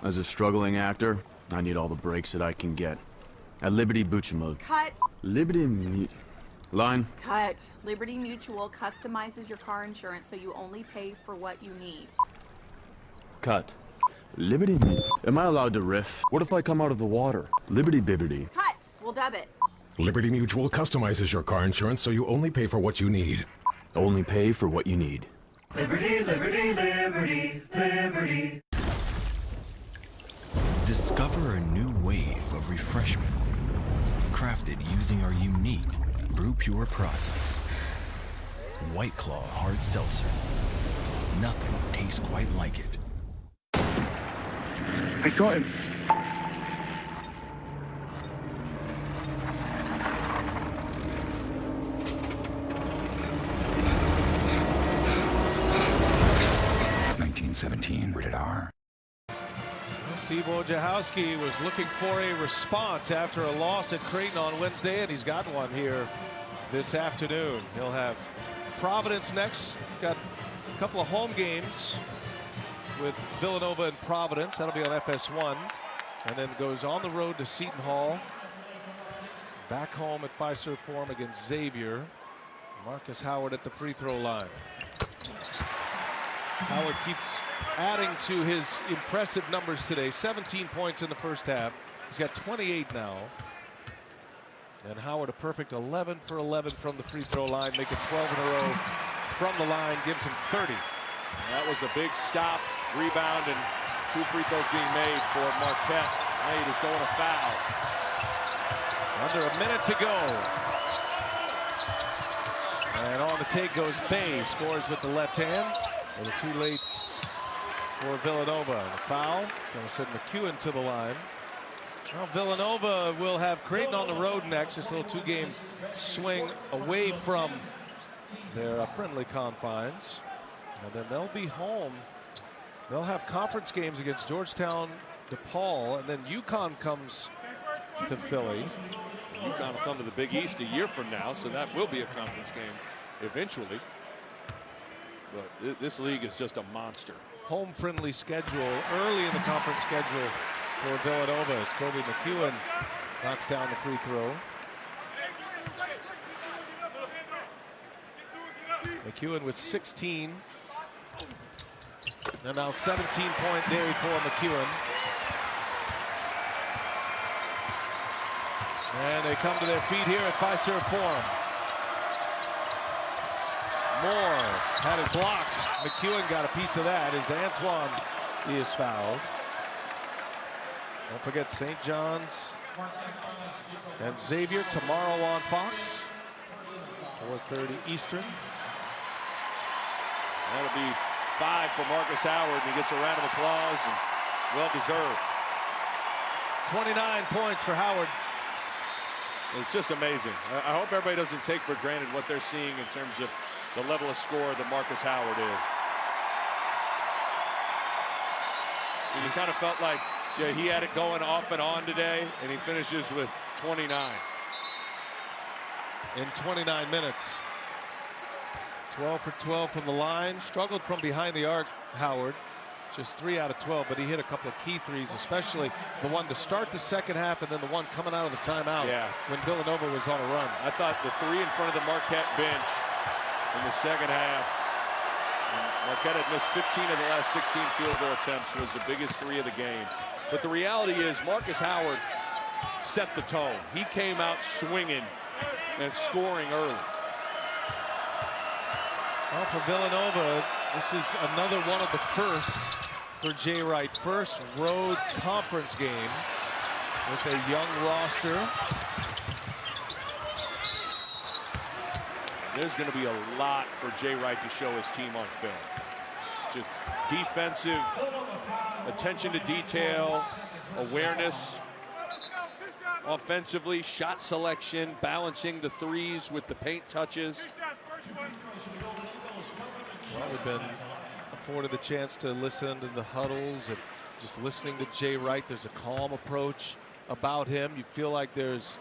D: As a struggling actor, I need all the breaks that I can get. At Liberty Mutual.
E: Cut.
D: Line.
E: Cut. Liberty Mutual customizes your car insurance so you only pay for what you need.
D: Cut. Liberty. Am I allowed to riff? What if I come out of the water? Liberty Bibbity.
E: Cut. We'll dub it.
F: Liberty Mutual customizes your car insurance so you only pay for what you need.
D: Only pay for what you need.
G: Liberty, liberty, liberty, liberty.
H: Discover a new wave of refreshment, crafted using our unique Brew Pure process. White Claw Hard Seltzer. Nothing tastes quite like it.
G: I got him. Rated R.
A: Steve Wojciechowski was looking for a response after a loss at Creighton on Wednesday, and he's got one here this afternoon. He'll have Providence next. Got a couple of home games with Villanova and Providence. That'll be on FS1. And then goes on the road to Seton Hall. Back home at Fiserv Forum against Xavier. Marcus Howard at the free throw line. Howard keeps adding to his impressive numbers today. 17 points in the first half. He's got 28 now. And Howard a perfect 11 for 11 from the free throw line, making 12 in a row from the line, gives him 30.
B: That was a big stop, rebound, and 2 free throws being made for Marquette. Now he just going to foul.
A: Under a minute to go. And on the take goes Bay, scores with the left hand. A little too late for Villanova. The foul going to send McEwen to the line. Well, Villanova will have Creighton on the road next. This little 2-game swing away from their friendly confines. And then they'll be home. They'll have conference games against Georgetown, DePaul, and then UConn comes to Philly.
B: UConn will come to the Big East a year from now, so that will be a conference game eventually. But this league is just a monster.
A: Home friendly schedule early in the conference schedule for Villanova as Kobe McEwen knocks down the free throw. McEwen with 16. And now 17-point day for McEwen. And they come to their feet here at Fiserv Forum. Moore had it blocked. McEwen got a piece of that as Antoine is fouled. Don't forget St. John's and Xavier tomorrow on Fox. 4:30 Eastern.
B: That'll be 5 for Marcus Howard, and he gets a round of applause, and well deserved.
A: 29 points for Howard.
B: It's just amazing. I hope everybody doesn't take for granted what they're seeing in terms of the level of score that Marcus Howard is. And you kind of felt like he had it going off and on today, and he finishes with 29.
A: In 29 minutes. 12 for 12 from the line. Struggled from behind the arc, Howard. Just 3 out of 12, but he hit a couple of key threes, especially the one to start the second half and then the one coming out of the timeout when Villanova was on a run.
B: I thought the 3 in front of the Marquette bench in the second half. Marquette had missed 15 of the last 16 field goal attempts, was the biggest 3 of the game. But the reality is Marcus Howard set the tone. He came out swinging and scoring early.
A: Well, for Villanova, this is another one of the first for Jay Wright. First road conference game with a young roster.
B: There's going to be a lot for Jay Wright to show his team on film. Just defensive, attention to detail, awareness. Offensively, shot selection, balancing the threes with the paint touches.
A: Well, we've been afforded the chance to listen to the huddles and just listening to Jay Wright. There's a calm approach about him. You feel like there's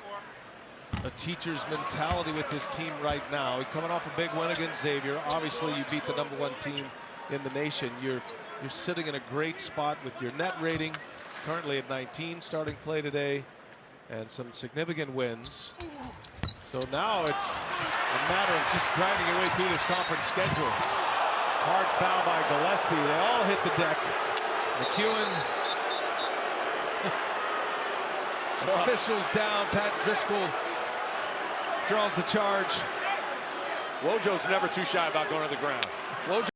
A: a teacher's mentality with this team right now. He's coming off a big win against Xavier. Obviously, you beat the #1 team in the nation. You're sitting in a great spot with your net rating currently at 19, starting play today, and some significant wins. So now it's a matter of just grinding your way through this conference schedule. Hard foul by Gillespie. They all hit the deck. McEwen. Officials down. Pat Driscoll draws the charge.
B: Wojo's never too shy about going to the ground. Wojo